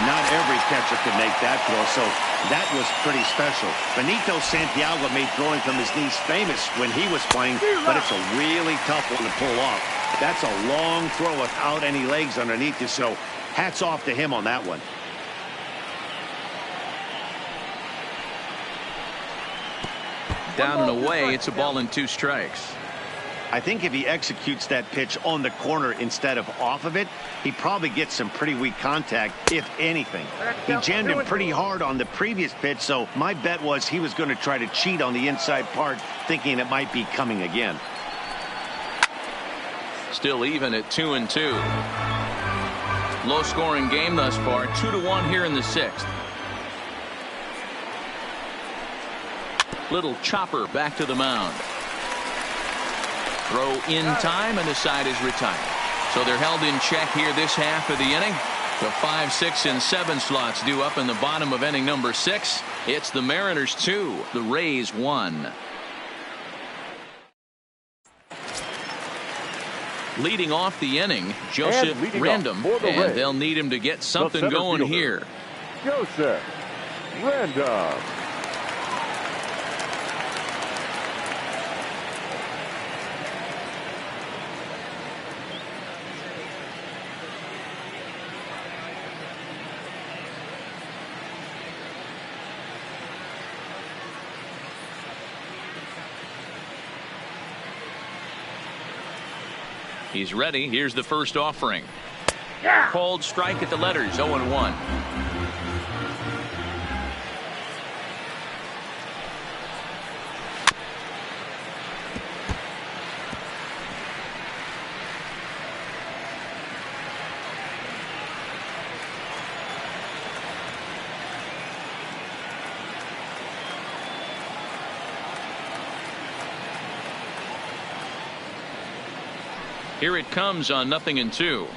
Not every catcher could make that throw, so that was pretty special. Benito Santiago made throwing from his knees famous when he was playing, but it's a really tough one to pull off. That's a long throw without any legs underneath you, so hats off to him on that one. Down and away, it's a ball and 2 strikes. I think if he executes that pitch on the corner instead of off of it, he probably gets some pretty weak contact, if anything. He jammed him pretty hard on the previous pitch, so my bet was he was going to try to cheat on the inside part, thinking it might be coming again. Still even at 2-2. Low scoring game thus far, 2-1 here in the 6th. Little chopper back to the mound. Throw in time, and the side is retired. So they're held in check here this half of the inning. The 5, 6, and 7 slots due up in the bottom of inning number 6. It's the Mariners 2, the Rays 1. Leading off the inning, Joseph Random, and they'll need him to get something going here. Joseph Random. He's ready. Here's the first offering. Called strike at the letters, 0-1. Here it comes on 0-2.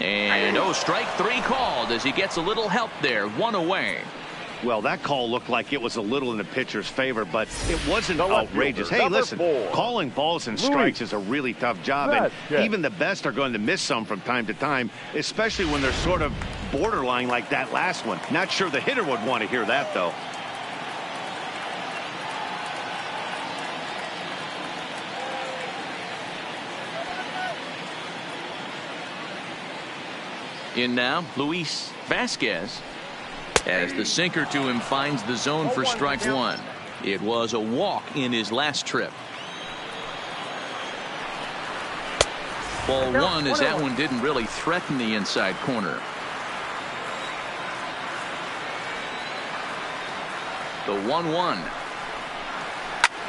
And strike 3 called as he gets a little help there. 1 away. Well, that call looked like it was a little in the pitcher's favor, but it wasn't outrageous. Hey, listen, calling balls and strikes is a really tough job, and even the best are going to miss some from time to time, especially when they're sort of borderline like that last one. Not sure the hitter would want to hear that, though. In now, Luis Vasquez. As the sinker to him finds the zone for strike one. It was a walk in his last trip. Ball one, as that one didn't really threaten the inside corner. The 1-1.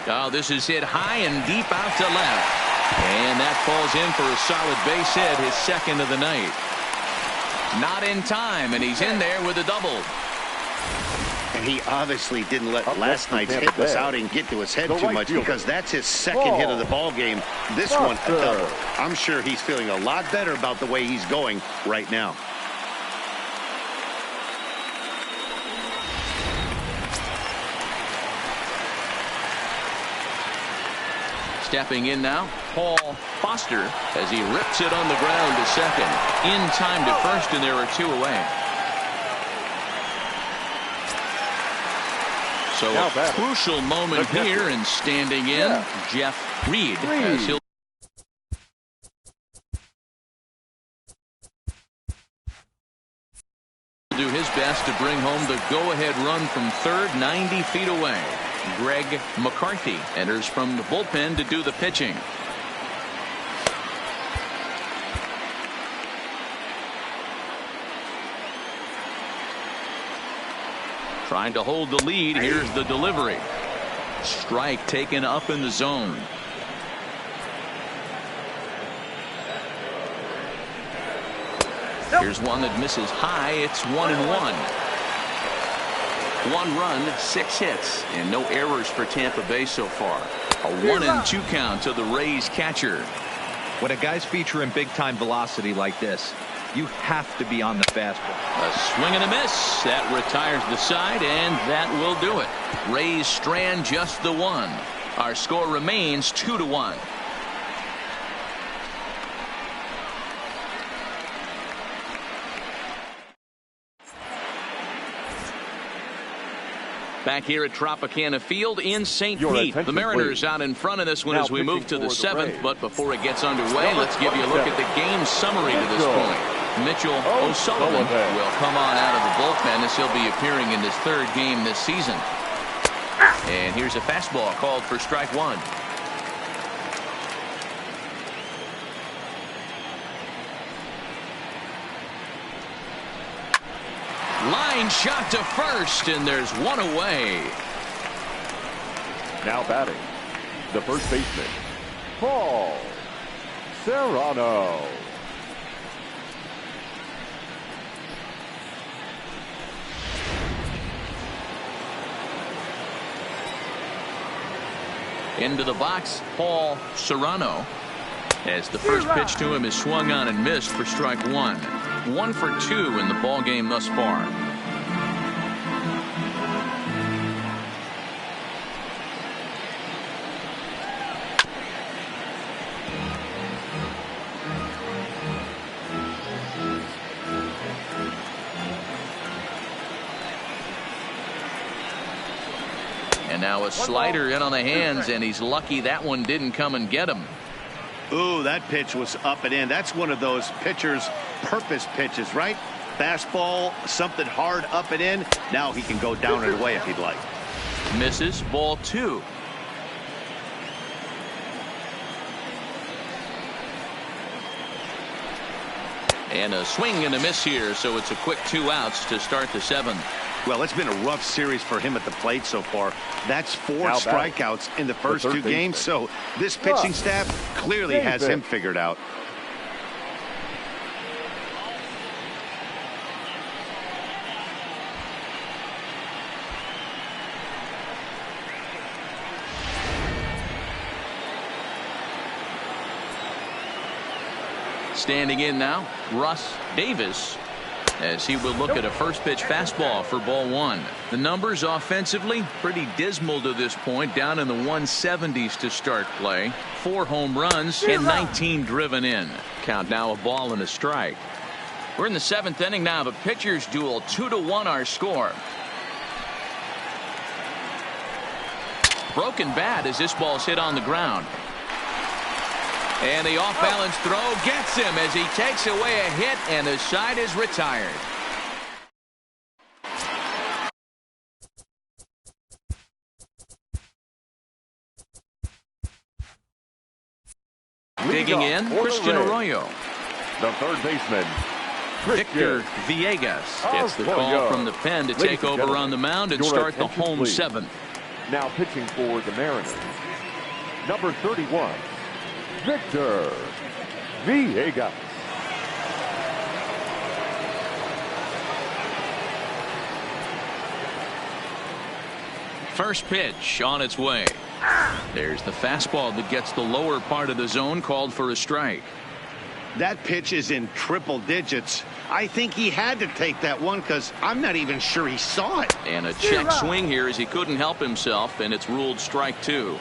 Oh, this is hit high and deep out to left. And that falls in for a solid base hit, his second of the night. Not in time, and he's in there with a double. And he obviously didn't let last night's hitless outing get to his head too much, because that's his second hit of the ball game. This one, a double. I'm sure he's feeling a lot better about the way he's going right now. Stepping in now, Paul Foster, as he rips it on the ground to second. In time to first, and there are two away. So a crucial moment here, and standing in, Jeff Reed. As he'll do his best to bring home the go-ahead run from third, 90 feet away. Greg McCarthy enters from the bullpen to do the pitching. Trying to hold the lead. Here's the delivery. Strike taken up in the zone. Here's one that misses high. It's 1-1. 1 run, 6 hits, and no errors for Tampa Bay so far. A 1-2 count to the Rays catcher. When a guy's featuring big-time velocity like this, you have to be on the fastball. A swing and a miss. That retires the side, and that will do it. Rays strand just the one. Our score remains 2-1. Back here at Tropicana Field in St. Pete. The Mariners out in front of this one as we move to the 7th. But before it gets underway, let's give you a look at the game summary to this point. Mitchell O'Sullivan will come on out of the bullpen as he'll be appearing in his 3rd game this season. And here's a fastball called for strike one. Line shot to first, and there's one away. Now batting, the first baseman, Paul Serrano. Into the box, Paul Serrano. As the first pitch to him is swung on and missed for strike one. 1 for 2 in the ball game thus far. And now a slider in on the hands, and he's lucky that one didn't come and get him. Ooh, that pitch was up and in. That's one of those pitcher's purpose pitches, right? Fastball, something hard up and in. Now he can go down and away if he'd like. Misses, ball 2. And a swing and a miss here, so it's a quick 2 outs to start the 7th. Well, it's been a rough series for him at the plate so far. That's 4 strikeouts in the first 2 games, so this pitching staff clearly has him figured out. Standing in now, Russ Davis, as he will look at a first pitch fastball for ball 1. The numbers offensively pretty dismal to this point, down in the 170s to start play. 4 home runs and 19 driven in. Count now a ball and a strike. We're in the 7th inning now. The pitchers duel, 2-1 our score. Broken bat as this ball's hit on the ground. And the off-balance throw gets him as he takes away a hit, and the side is retired. Digging in, Christian Arroyo. The third baseman, Victor Villegas gets the call from the pen to take over on the mound and start the home seventh. Now pitching for the Mariners, number 31, Victor Villegas. First pitch on its way. There's the fastball that gets the lower part of the zone, called for a strike. That pitch is in triple digits. I think he had to take that one because I'm not even sure he saw it. And a check swing here as he couldn't help himself, and it's ruled strike two.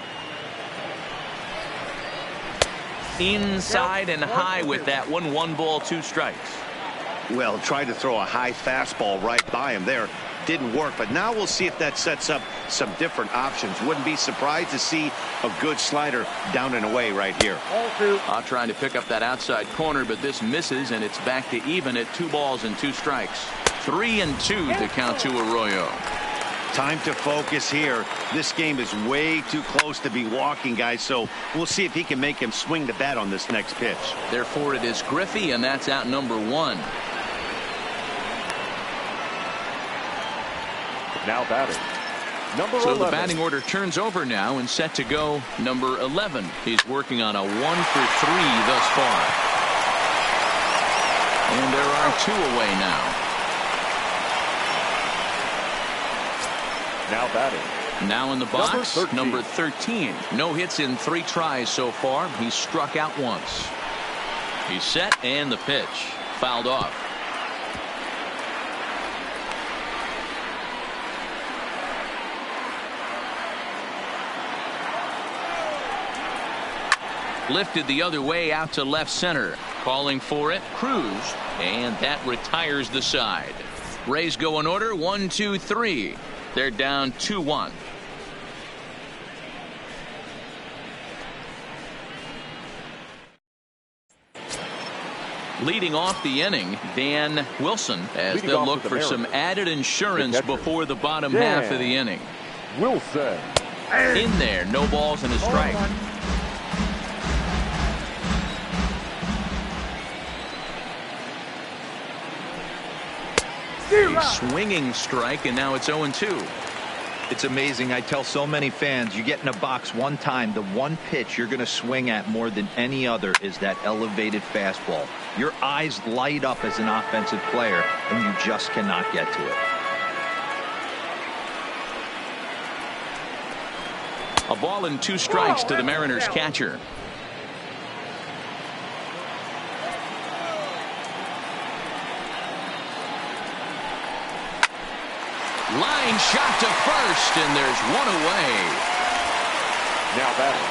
Inside and high with that one. 1 ball, 2 strikes. Well, tried to throw a high fastball right by him there. Didn't work, but now we'll see if that sets up some different options. Wouldn't be surprised to see a good slider down and away right here. Trying to pick up that outside corner, but this misses, and it's back to even at 2 balls and 2 strikes. 3-2 to count to Arroyo. Time to focus here. This game is way too close to be walking, guys, so we'll see if he can make him swing the bat on this next pitch. Therefore, it is Griffey, and that's out number 1. Now batting, number 11. So the batting order turns over now and set to go number 11. He's working on a 1 for 3 thus far. And there are 2 away now. Now batting. Now in the box, number 13. No hits in 3 tries so far. He's struck out once. He's set, and the pitch. Fouled off. Lifted the other way out to left center. Calling for it, Cruz, and that retires the side. Rays go in order, 1, 2, 3. They're down 2-1. Leading off the inning, Dan Wilson, as they'll look for some added insurance before the bottom half of the inning. Wilson. In there, no balls and a strike. A swinging strike, and now it's 0-2. It's amazing. I tell so many fans, you get in a box one time, the one pitch you're going to swing at more than any other is that elevated fastball. Your eyes light up as an offensive player, and you just cannot get to it. A ball and 2 strikes to the Mariners catcher. Line shot to first, and there's 1 away. Now batting,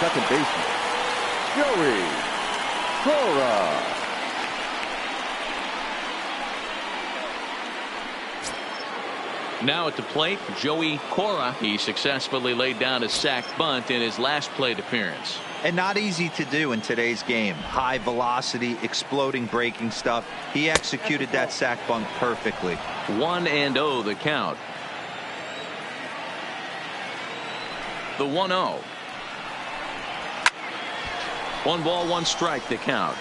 second baseman, Joey Cora. Now at the plate, Joey Cora. He successfully laid down a sac bunt in his last plate appearance. And not easy to do in today's game. High velocity, exploding breaking stuff. He executed that sac bunt perfectly. 1-0 the count. The 1-0. 1 ball, 1 strike the count.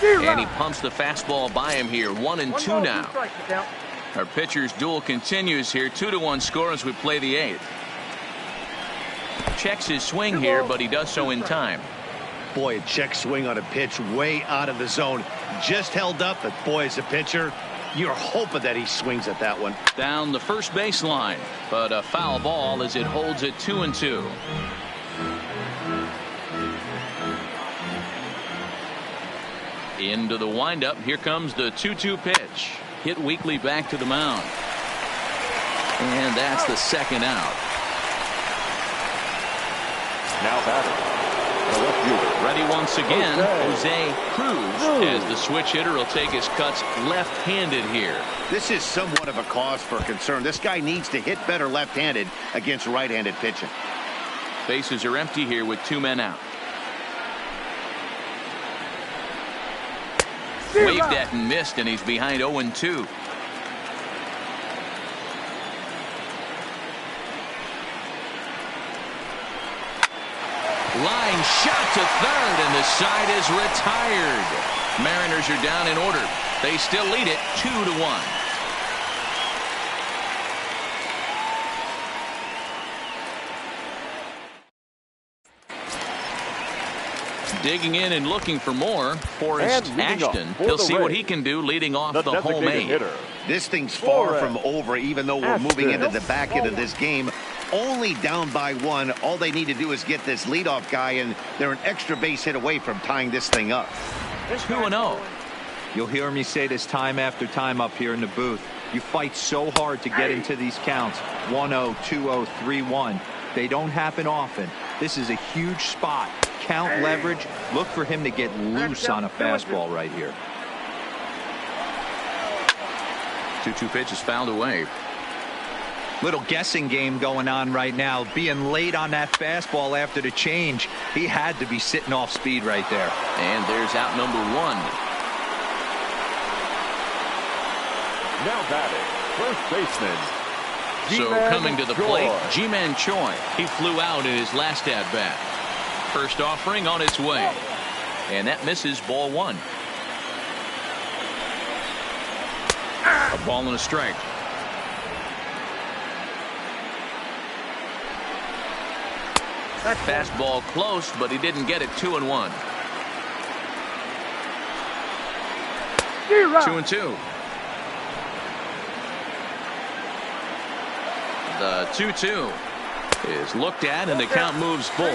And he pumps the fastball by him here. 1-2 now. Our pitcher's duel continues here. 2-1 score as we play the 8th. Checks his swing here, but he does so in time. Boy, a check swing on a pitch way out of the zone. Just held up, but boy, as a pitcher, you're hoping that he swings at that one. Down the first baseline, but a foul ball as it holds it 2-2. Into the windup. Here comes the 2-2 pitch. Hit weakly back to the mound. And that's the second out. Now batting, The left fielder. Ready once again, Jose Cruz, as the switch hitter will take his cuts left-handed here. This is somewhat of a cause for concern. This guy needs to hit better left-handed against right-handed pitching. Bases are empty here with 2 men out. Waved at and missed, and he's behind 0-2. Line shot to third, and the side is retired. Mariners are down in order. They still lead it 2-1. Digging in and looking for more, Forrest Ashton. He'll see what he can do leading off the home eight. This thing's far from over, even though we're moving into the back end of this game. Only down by 1. All they need to do is get this leadoff guy, and they're an extra base hit away from tying this thing up. 2-0. You'll hear me say this time after time up here in the booth. You fight so hard to get into these counts. 1-0, 2-0, 3-1. They don't happen often. This is a huge spot. Count leverage. Look for him to get loose on a fastball right here. 2-2 pitch is fouled away. Little guessing game going on right now. Being late on that fastball after the change. He had to be sitting off speed right there. And there's out number 1. Now batting, first baseman. So coming to the plate, Ji-Man Choi. He flew out in his last at-bat. First offering on its way. And that misses, ball 1. A ball and a strike. That fastball close, but he didn't get it. 2-1. 2-2. The 2-2 is looked at, and the count moves full.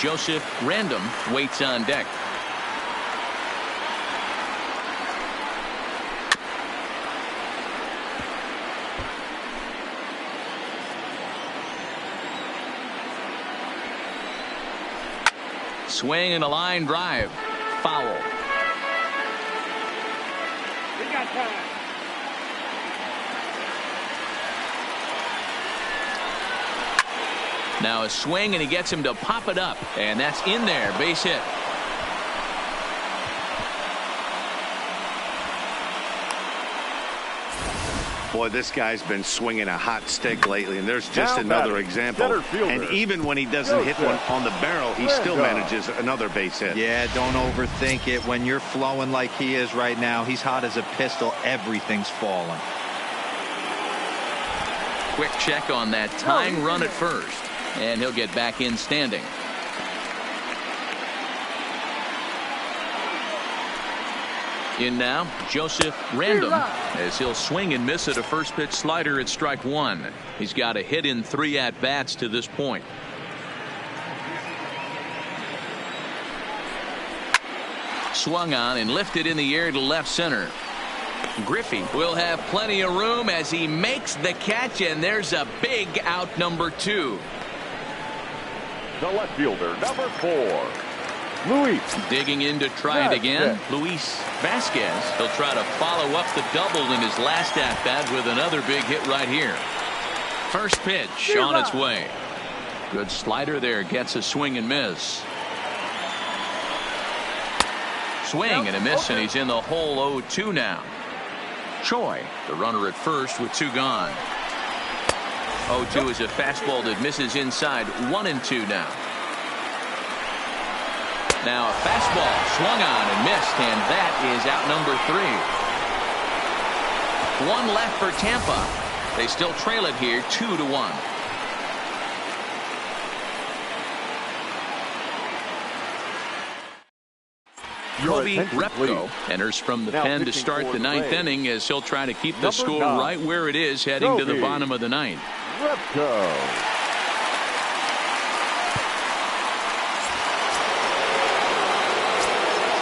Joseph Random waits on deck. Swing and a line drive. Foul. We got time. Now a swing, and he gets him to pop it up, and that's in there. Base hit. Boy, this guy's been swinging a hot stick lately, and there's just another example. And even when he doesn't hit one on the barrel, he still manages another base hit. Yeah, don't overthink it. When you're flowing like he is right now, he's hot as a pistol. Everything's falling. Quick check on that tying run at first, and he'll get back in standing. In now, Joseph Random, as he'll swing and miss at a first pitch slider at strike 1. He's got a hit in 3 at-bats to this point. Swung on and lifted in the air to left center. Griffey will have plenty of room as he makes the catch, and there's a big out, number 2. The left fielder, number 4. Luis. Digging in to try it again. Luis Vasquez. He'll try to follow up the double in his last at-bat with another big hit right here. First pitch on its way. Good slider there. Gets a swing and miss. Swing and a miss, and he's in the hole. 0-2 now. Choi, the runner at first with 2 gone. 0-2 is a fastball that misses inside. 1-2 now. Now a fastball swung on and missed, and that is out number 3. 1 left for Tampa. They still trail it here 2-1. Kobe Repko enters from the pen to start the 9th inning, as he'll try to keep the score right where it is heading to the bottom of the 9th. Repko.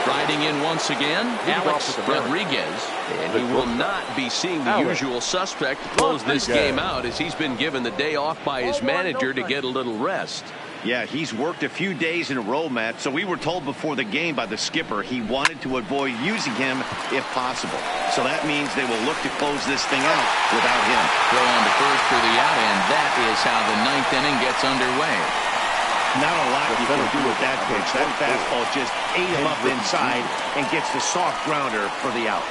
Riding in once again, Alex Rodriguez, and he will not be seeing the usual suspect to close this game out, as he's been given the day off by his manager to get a little rest. Yeah, he's worked a few days in a row, Matt, so we were told before the game by the skipper he wanted to avoid using him if possible. So that means they will look to close this thing out without him. Throw on to first for the out, and that is how the ninth inning gets underway. Not a lot you can do with that pitch. That fastball just ate him up inside and gets the soft grounder for the out.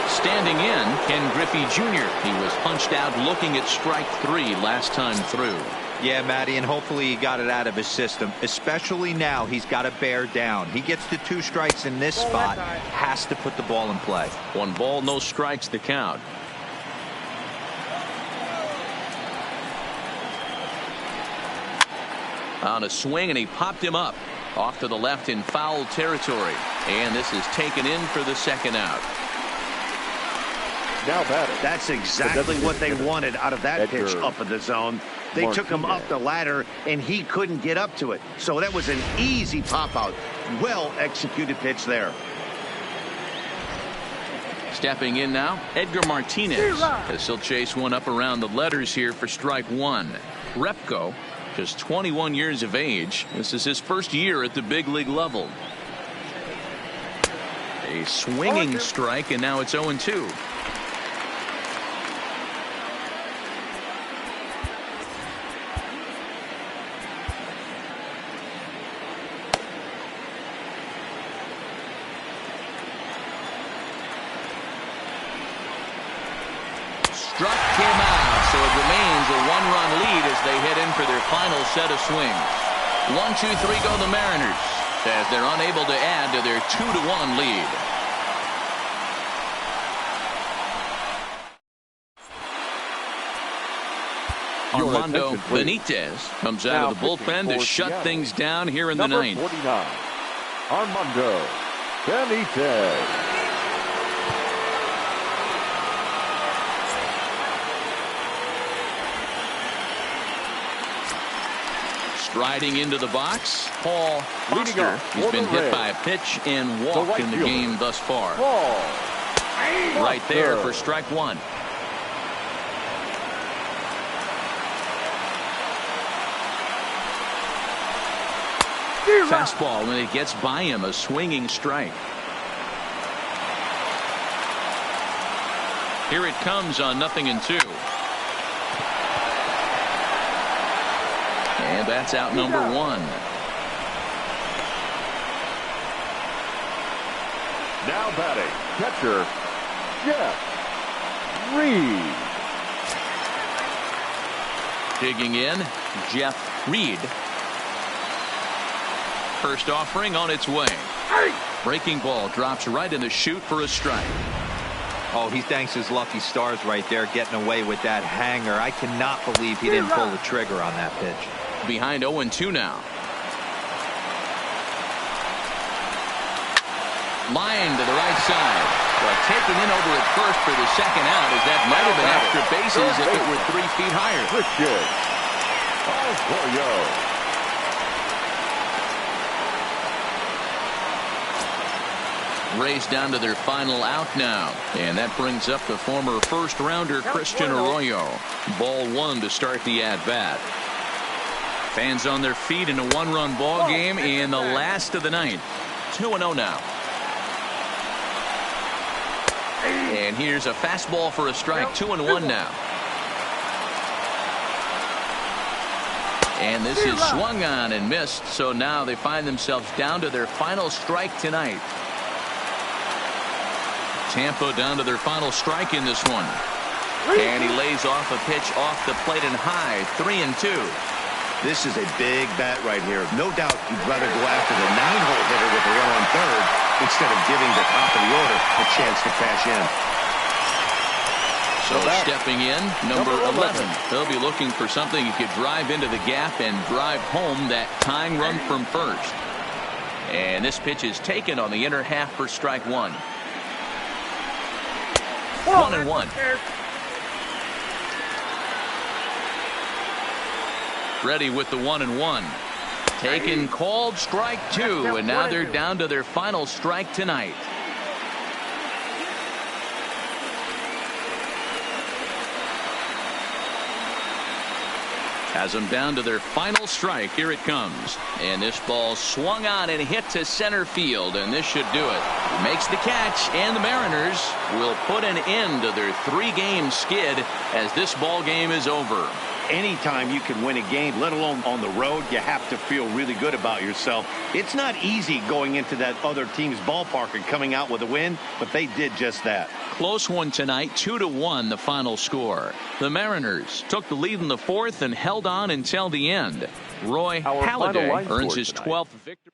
Standing in, Ken Griffey Jr. He was punched out looking at strike 3 last time through. Yeah, Matty, and hopefully he got it out of his system. Especially now, he's got to bear down. He gets to 2 strikes in this spot, has to put the ball in play. 1 ball, no strikes, the count. On a swing, and he popped him up. Off to the left in foul territory. And this is taken in for the second out. Now batting. That's exactly what they wanted out of that pitch up in the zone. They took him up the ladder, and he couldn't get up to it. So that was an easy pop-out. Well-executed pitch there. Stepping in now, Edgar Martinez. As he'll chase one up around the letters here for strike 1. Repko, just 21 years of age. This is his first year at the big league level. A swinging strike, and now it's 0-2. Struck him out, so it remains a 1-run lead as they head in for their final set of swings. 1-2-3 go the Mariners as they're unable to add to their 2-1 lead. Armando Benitez comes out of the bullpen to shut things down here in the ninth. 49, Armando Benitez. Striding into the box, Paul Foster. He's been hit by a pitch and walked in the game thus far. Right there for strike 1. Fastball, when it gets by him, a swinging strike. Here it comes on 0-2. And that's out number 1. Now batting, catcher, Jeff Reed. Digging in, Jeff Reed. First offering on its way. Breaking ball drops right in the chute for a strike. Oh, he thanks his lucky stars right there, getting away with that hanger. I cannot believe he didn't pull the trigger on that pitch. Behind 0-2 now. Line to the right side. But taken in over at first for the second out, as that might have been extra bases if it were 3 feet higher. Richard Osorio. Rays down to their final out now. And that brings up the former first-rounder Christian Arroyo. Ball 1 to start the at-bat. Fans on their feet in a 1-run ball game in the last of the ninth. 2-0 now. And here's a fastball for a strike. 2-1 now. And this is swung on and missed. So now they find themselves down to their final strike tonight. Tampa down to their final strike in this one. And he lays off a pitch off the plate and high. 3-2. This is a big bat right here. No doubt you'd rather go after the 9-hole hitter with a run on third instead of giving the top of the order a chance to cash in. So stepping in, number 11. They'll be looking for something he could drive into the gap and drive home that tying run from first. And this pitch is taken on the inner half for strike 1. 1-1. Ready with the 1-1. Taken, called, strike 2, and now they're down to their final strike tonight. Has them down to their final strike. Here it comes. And this ball swung on and hit to center field, and this should do it. He makes the catch, and the Mariners will put an end to their 3-game skid as this ball game is over. Anytime you can win a game, let alone on the road, you have to feel really good about yourself. It's not easy going into that other team's ballpark and coming out with a win, but they did just that. Close one tonight, 2-1 the final score. The Mariners took the lead in the 4th and held on until the end. Roy Halladay earns his 12th victory.